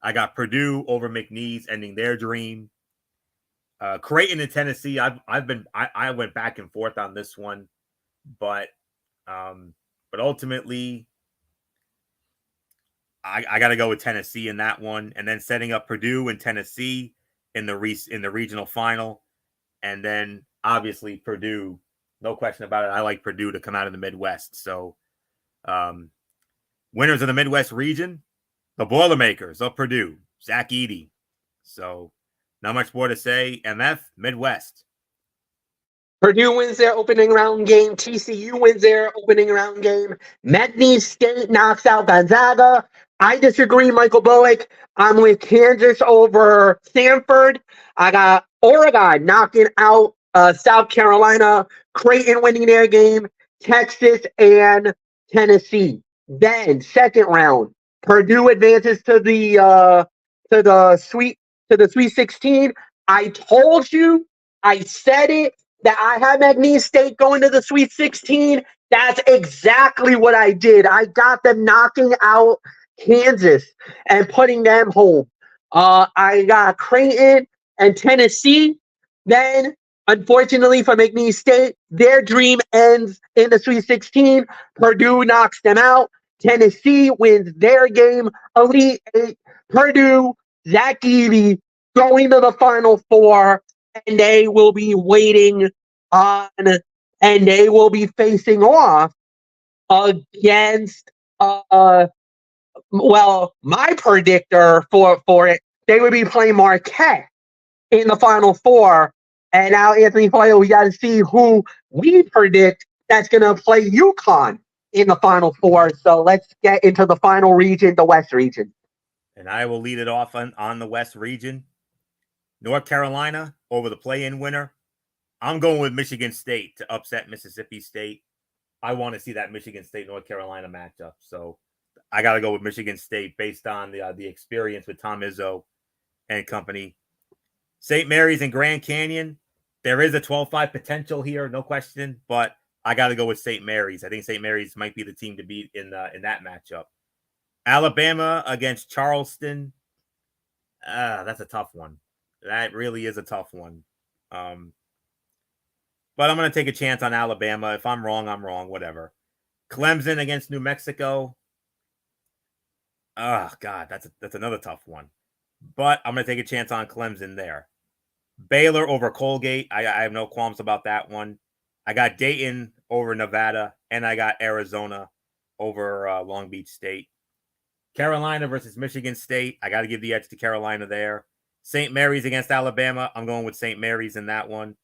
I got Purdue over McNeese ending their dream. Creighton and Tennessee, I went back and forth on this one, but ultimately I got to go with Tennessee in that one, and then setting up Purdue and Tennessee in the regional final, and then obviously Purdue, no question about it. I like Purdue to come out of the Midwest. So, winners of the Midwest region, the Boilermakers of Purdue, Zach Edey. So, not much more to say. MF Midwest. Purdue wins their opening round game. TCU wins their opening round game. McNeese State knocks out Gonzaga. I disagree, Michael Bullock. I'm with Kansas over Stanford. I got Oregon knocking out South Carolina. Creighton winning their game. Texas and Tennessee. Then second round, Purdue advances to the Sweet 16. I told you, I said it, that I had McNeese State going to the Sweet 16. That's exactly what I did. I got them knocking out Kansas and putting them home. I got Creighton and Tennessee. Then, unfortunately for McNeese State, their dream ends in the Sweet 16. Purdue knocks them out. Tennessee wins their game. Elite Eight. Purdue, Zach Edey going to the Final Four. And they will be waiting on, and they will be facing off against, my predictor for it, they would be playing Marquette in the Final Four. And now, Anthony Hoyle, we got to see who we predict that's going to play UConn in the Final Four. So let's get into the final region, the West region. And I will lead it off on the West region. North Carolina over the play-in winner. I'm going with Michigan State to upset Mississippi State. I want to see that Michigan State-North Carolina matchup. So I got to go with Michigan State based on the experience with Tom Izzo and company. St. Mary's and Grand Canyon. There is a 12-5 potential here, no question, but I got to go with St. Mary's. I think St. Mary's might be the team to beat in that matchup. Alabama against Charleston. That's a tough one. That really is a tough one. But I'm going to take a chance on Alabama. If I'm wrong, I'm wrong. Whatever. Clemson against New Mexico. Oh, God, that's another tough one. But I'm going to take a chance on Clemson there. Baylor over Colgate. I have no qualms about that one. I got Dayton over Nevada, and I got Arizona over Long Beach State. Carolina versus Michigan State. I got to give the edge to Carolina there. St. Mary's against Alabama. I'm going with St. Mary's in that one.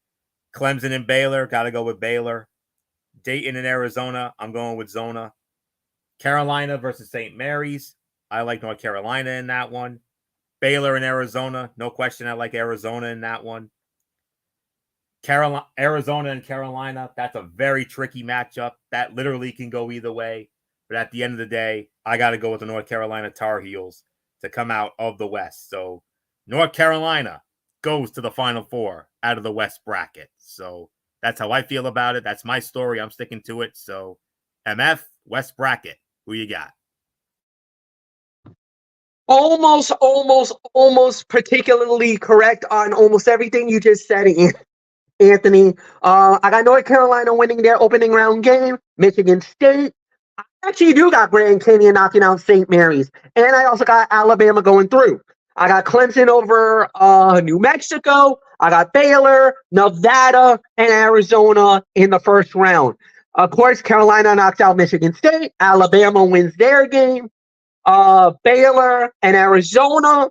Clemson and Baylor. Got to go with Baylor. Dayton and Arizona. I'm going with Zona. Carolina versus St. Mary's. I like North Carolina in that one. Baylor and Arizona. No question. I like Arizona in that one. Arizona and Carolina. That's a very tricky matchup. That literally can go either way. But at the end of the day, I got to go with the North Carolina Tar Heels to come out of the West. So North Carolina goes to the Final Four out of the West bracket. So that's how I feel about it. That's my story. I'm sticking to it. So MF, West bracket. Who you got? Almost particularly correct on almost everything you just said, Anthony. I got North Carolina winning their opening round game. Michigan State. I actually do got Grand Canyon knocking out St. Mary's. And I also got Alabama going through. I got Clemson over New Mexico. I got Baylor, Nevada, and Arizona in the first round. Of course, Carolina knocks out Michigan State. Alabama wins their game. Baylor and Arizona.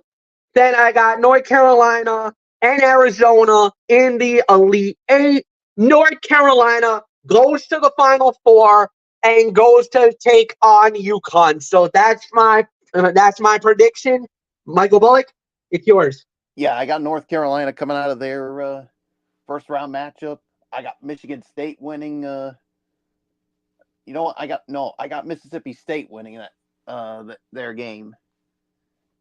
Then I got North Carolina and Arizona in the Elite Eight. North Carolina goes to the Final Four and goes to take on UConn. So that's my prediction. Michael Bullock, it's yours. Yeah, I got North Carolina coming out of their first round matchup. I got Michigan State winning. You know what? I got Mississippi State winning their game,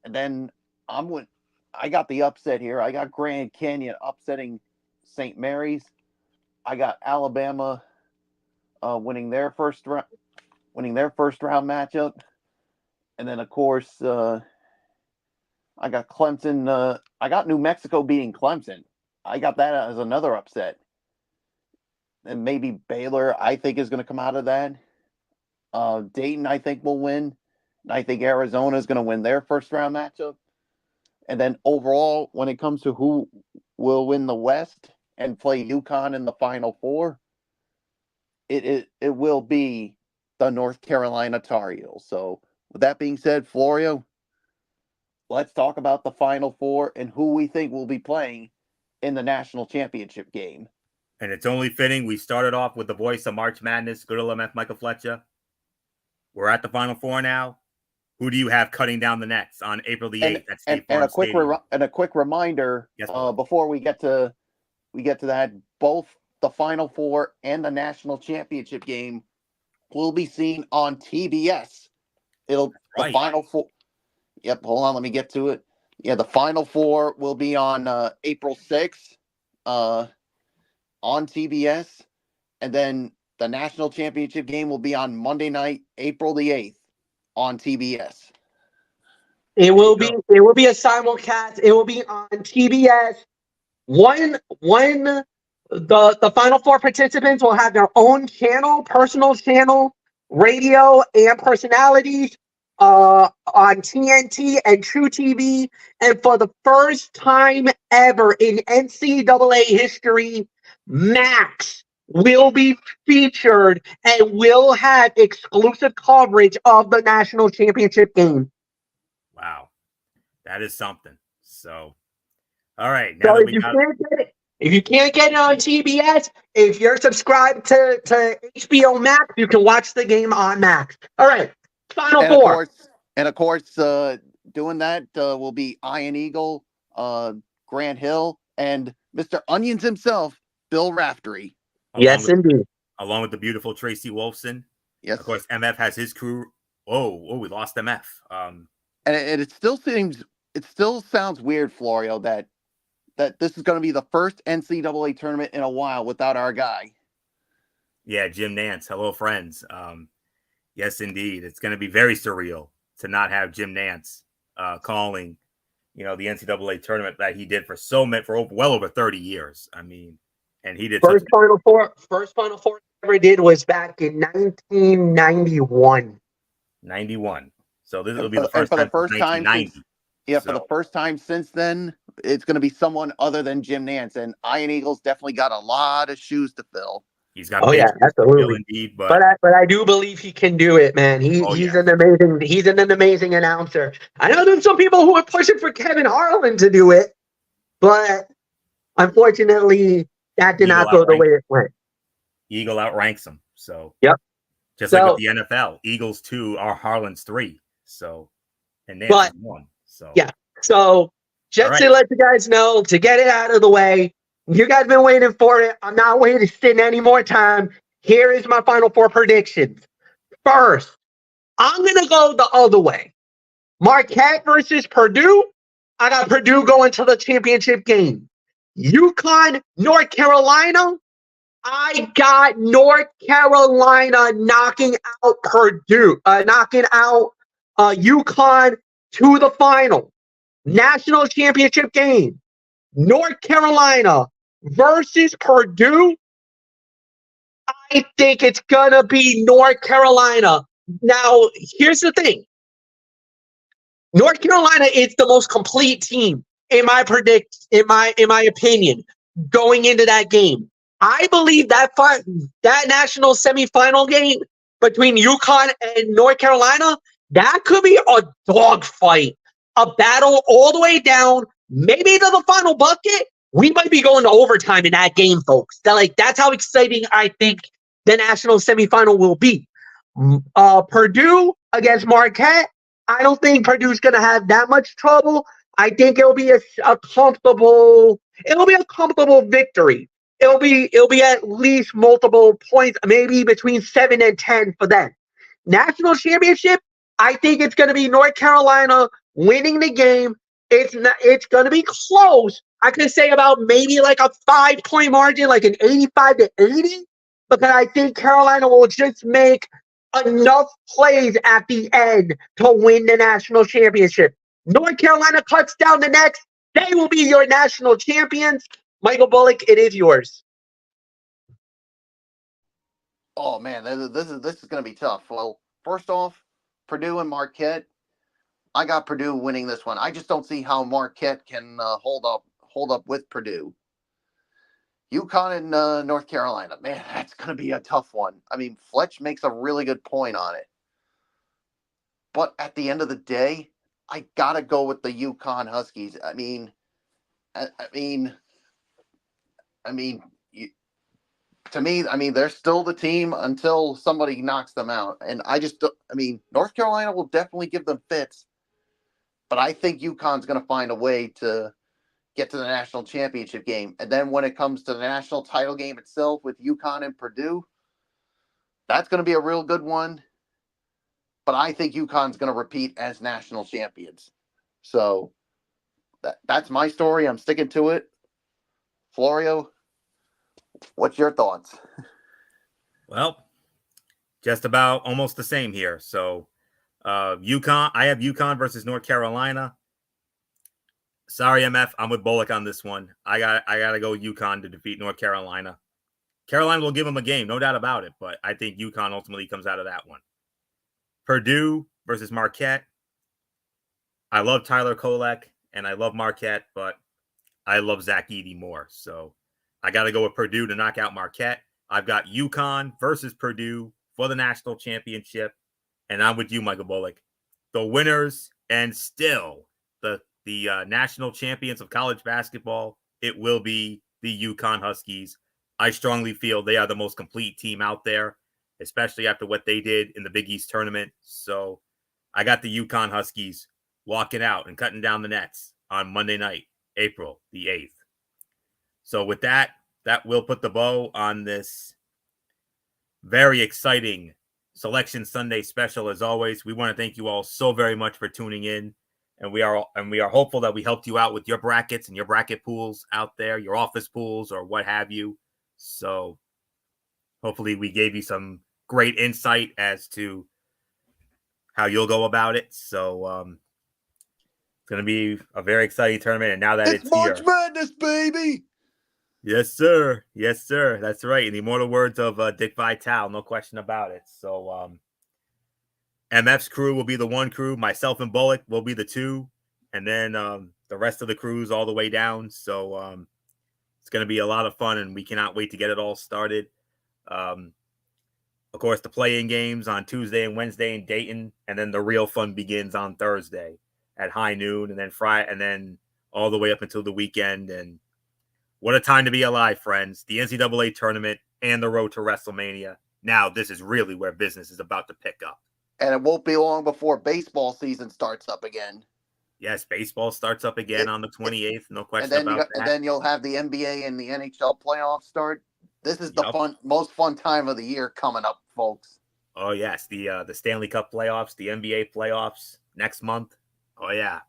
and then I got the upset here. I got Grand Canyon upsetting St. Mary's. I got Alabama winning their first round matchup, and then of course I got Clemson. I got New Mexico beating Clemson. I got that as another upset. And maybe Baylor, I think, is going to come out of that. Dayton, I think, will win. And I think Arizona is going to win their first round matchup. And then overall, when it comes to who will win the West and play UConn in the Final Four, it will be the North Carolina Tar Heels. So with that being said, Florio, let's talk about the Final Four and who we think will be playing in the national championship game. And it's only fitting we started off with the voice of March Madness, good old MF Michael Fletcher. We're at the Final Four now. Who do you have cutting down the nets on April the 8th at State Farm Stadium? A quick reminder, before we get to that, both the Final Four and the national championship game will be seen on TBS. The Final Four. Yep, hold on, let me get to it. Yeah, the Final Four will be on April 6th on TBS, and then the national championship game will be on Monday night, April the 8th on TBS. It will be a simulcast. It will be on TBS. When the Final Four participants will have their own channel, personal channel, radio and personalities on TNT and True TV. And for the first time ever in NCAA history, Max will be featured and will have exclusive coverage of the national championship game. Wow. That is something. So, all right. Now so if you can't get it on TBS, if you're subscribed to HBO Max, you can watch the game on Max. All right. Final Four. Of course, doing that will be Iron Eagle, Grant Hill, and Mr. Onions himself, Bill Raftery. Yes, indeed. Along with the beautiful Tracy Wolfson. Yes. Of course, MF has his crew. Oh, we lost MF. And it still sounds weird, Florio, that this is going to be the first NCAA tournament in a while without our guy. Yeah, Jim Nance. Hello, friends. Yes, indeed. It's going to be very surreal to not have Jim Nance calling, the NCAA tournament that he did for well over 30 years. I mean, and he did first Final Four he ever did was back in 1991. 91. So this will be the first time for the first time since then, it's going to be someone other than Jim Nance, and Iron Eagle's definitely got a lot of shoes to fill. He's got absolutely. Indeed, but I do believe he can do it, man. He's an amazing announcer. I know there's some people who are pushing for Kevin Harlan to do it, but unfortunately, that did not go the way it went. Eagle outranks him. So yep. Just like with the NFL, Eagles 2 are Harlan's 3. So and Nance is 1. So yeah. So just to let you guys know, to get it out of the way, you guys have been waiting for it. I'm not wasting any more time. Here is my Final Four predictions. First, I'm going to go the other way. Marquette versus Purdue. I got Purdue going to the championship game. UConn, North Carolina. I got North Carolina knocking out Purdue, knocking out UConn to the final. National championship game. North Carolina versus Purdue. I think it's gonna be North Carolina. Now, here's the thing. North Carolina is the most complete team in my opinion going into that game. I believe that national semifinal game between UConn and North Carolina, that could be a dogfight, a battle all the way down, maybe to the final bucket. We might be going to overtime in that game, folks. That's how exciting I think the national semifinal will be. Purdue against Marquette. I don't think Purdue's going to have that much trouble. I think it'll be a comfortable victory. It'll be at least multiple points, maybe between 7 and 10 for them. National championship, I think it's going to be North Carolina winning the game. It's going to be close. I could say about maybe like a 5-point margin, like an 85-80, because I think Carolina will just make enough plays at the end to win the national championship. North Carolina cuts down the nets. They will be your national champions. Michael Bullock, it is yours. Oh man, this is going to be tough. Well, first off, Purdue and Marquette. I got Purdue winning this one. I just don't see how Marquette can hold up with Purdue. UConn and North Carolina, man, that's going to be a tough one. I mean, Fletch makes a really good point on it. But at the end of the day, I got to go with the UConn Huskies. I mean, to me, they're still the team until somebody knocks them out. And North Carolina will definitely give them fits. But I think UConn's going to find a way to get to the national championship game. And then when it comes to the national title game itself with UConn and Purdue, that's going to be a real good one. But I think UConn's going to repeat as national champions. So that's my story. I'm sticking to it. Florio, what's your thoughts? Well, just about almost the same here. So UConn, I have UConn versus North Carolina. Sorry, MF, I'm with Bullock on this one. I gotta go UConn to defeat North Carolina. Carolina will give them a game, no doubt about it, but I think UConn ultimately comes out of that one. Purdue versus Marquette. I love Tyler Kolek and I love Marquette, but I love Zach Edey more. So I got to go with Purdue to knock out Marquette. I've got UConn versus Purdue for the national championship. And I'm with you, Michael Bullock. The winners and still the national champions of college basketball, it will be the UConn Huskies. I strongly feel they are the most complete team out there, especially after what they did in the Big East tournament. So I got the UConn Huskies walking out and cutting down the nets on Monday night, April the 8th. So with that will put the bow on this very exciting Selection Sunday special. As always, we want to thank you all so very much for tuning in. And we are hopeful that we helped you out with your brackets and your bracket pools out there, your office pools or what have you. So hopefully we gave you some great insight as to how you'll go about it. So it's going to be a very exciting tournament. And now that it's March here. Madness, baby. Yes, sir. Yes, sir. That's right. In the immortal words of Dick Vitale, no question about it. So MF's crew will be the one crew. Myself and Bullock will be the two. And then the rest of the crews all the way down. So it's going to be a lot of fun, and we cannot wait to get it all started. Of course, the play-in games on Tuesday and Wednesday in Dayton, and then the real fun begins on Thursday at high noon, and then Friday, and then all the way up until the weekend. And what a time to be alive, friends. The NCAA tournament and the road to WrestleMania. Now, this is really where business is about to pick up. And it won't be long before baseball season starts up again. Yes, baseball starts up again on the 28th. No question about that. And then you'll have the NBA and the NHL playoffs start. This is the most fun time of the year coming up, folks. Oh, yes. The Stanley Cup playoffs, the NBA playoffs next month. Oh, yeah.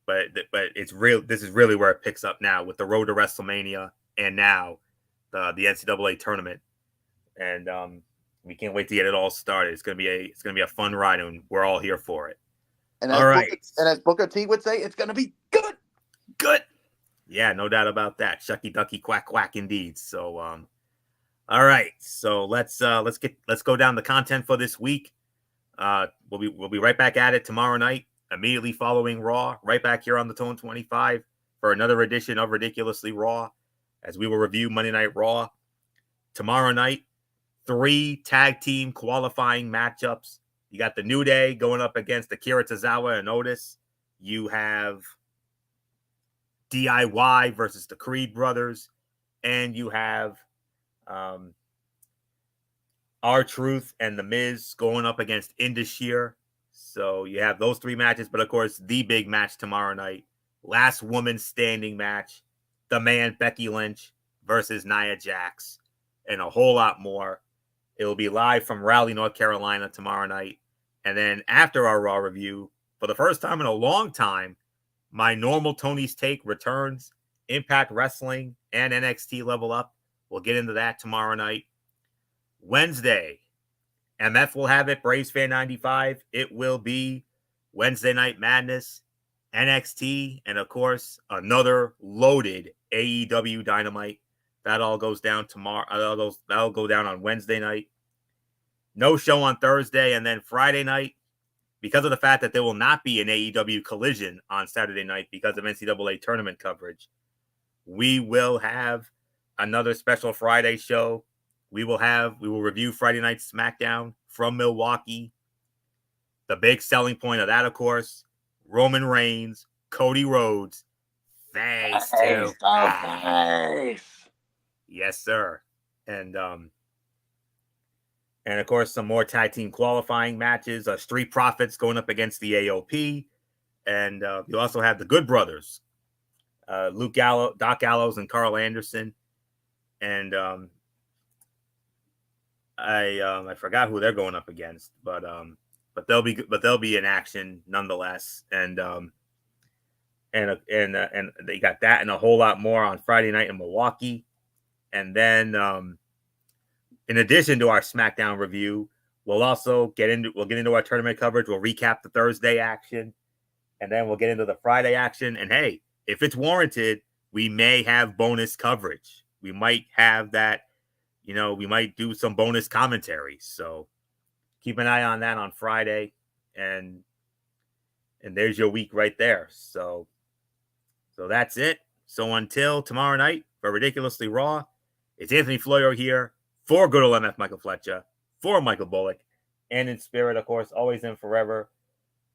But it's real. This is really where it picks up now with the road to WrestleMania and now the NCAA tournament. And we can't wait to get it all started. It's gonna be a fun ride, and we're all here for it. And all right. As Booker T would say, it's gonna be good. Good. Yeah, no doubt about that. Shucky ducky quack quack indeed. So all right. So let's go down the content for this week. We'll be right back at it tomorrow night, immediately following Raw, right back here on the Tone 25 for another edition of Ridiculously Raw, as we will review Monday Night Raw. tomorrow night, 3 tag team qualifying matchups. You got the New Day going up against Akira Tozawa and Otis. You have DIY versus the Creed brothers. And you have R-Truth and The Miz going up against Indus. So you have those 3 matches. But, of course, the big match tomorrow night, last woman standing match, the man Becky Lynch versus Nia Jax, and a whole lot more. It will be live from Raleigh, North Carolina tomorrow night. And then after our Raw review, for the first time in a long time, my normal Tony's Take returns. Impact Wrestling and NXT Level Up. We'll get into that tomorrow night. Wednesday, MF will have it. Braves Fan 95. It will be Wednesday Night Madness, NXT, and of course, another loaded AEW Dynamite. That all goes down tomorrow. That'll go down on Wednesday night. No show on Thursday, and then Friday night, because of the fact that there will not be an AEW Collision on Saturday night because of NCAA tournament coverage, we will have another special Friday show. We will review Friday Night SmackDown from Milwaukee. The big selling point of that, of course, Roman Reigns, Cody Rhodes, face to face. Yes, sir. And of course, some more tag team qualifying matches. Street Profits going up against the AOP. And you also have the Good Brothers, Doc Gallows and Carl Anderson. And I forgot who they're going up against, but they'll be in action nonetheless. And they got that and a whole lot more on Friday night in Milwaukee. And then in addition to our SmackDown review, we'll get into our tournament coverage. We'll recap the Thursday action, and then we'll get into the Friday action. And hey, if it's warranted, we may have bonus coverage. We might have that. We might do some bonus commentary. So keep an eye on that on Friday, and there's your week right there. So that's it. So until tomorrow night for Ridiculously Raw, it's Anthony Florio here for good old MF Michael Fletcher, for Michael Bullock, and in spirit, of course, always and forever.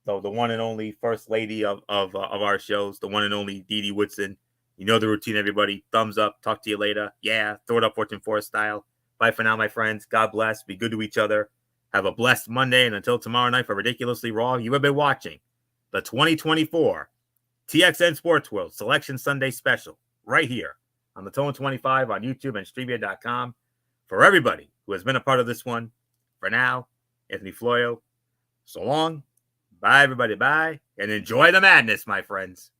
So the one and only first lady of our shows, the one and only Dee Dee Woodson. You know the routine, everybody. Thumbs up. Talk to you later. Yeah, throw it up Fortune Forest style. Bye for now, my friends. God bless. Be good to each other. Have a blessed Monday. And until tomorrow night for Ridiculously Raw, you have been watching the 2024 TXN Sports World Selection Sunday Special right here on the Tone 25 on YouTube and StreamYard.com. For everybody who has been a part of this one, for now, Anthony Florio, so long. Bye, everybody. Bye. And enjoy the madness, my friends.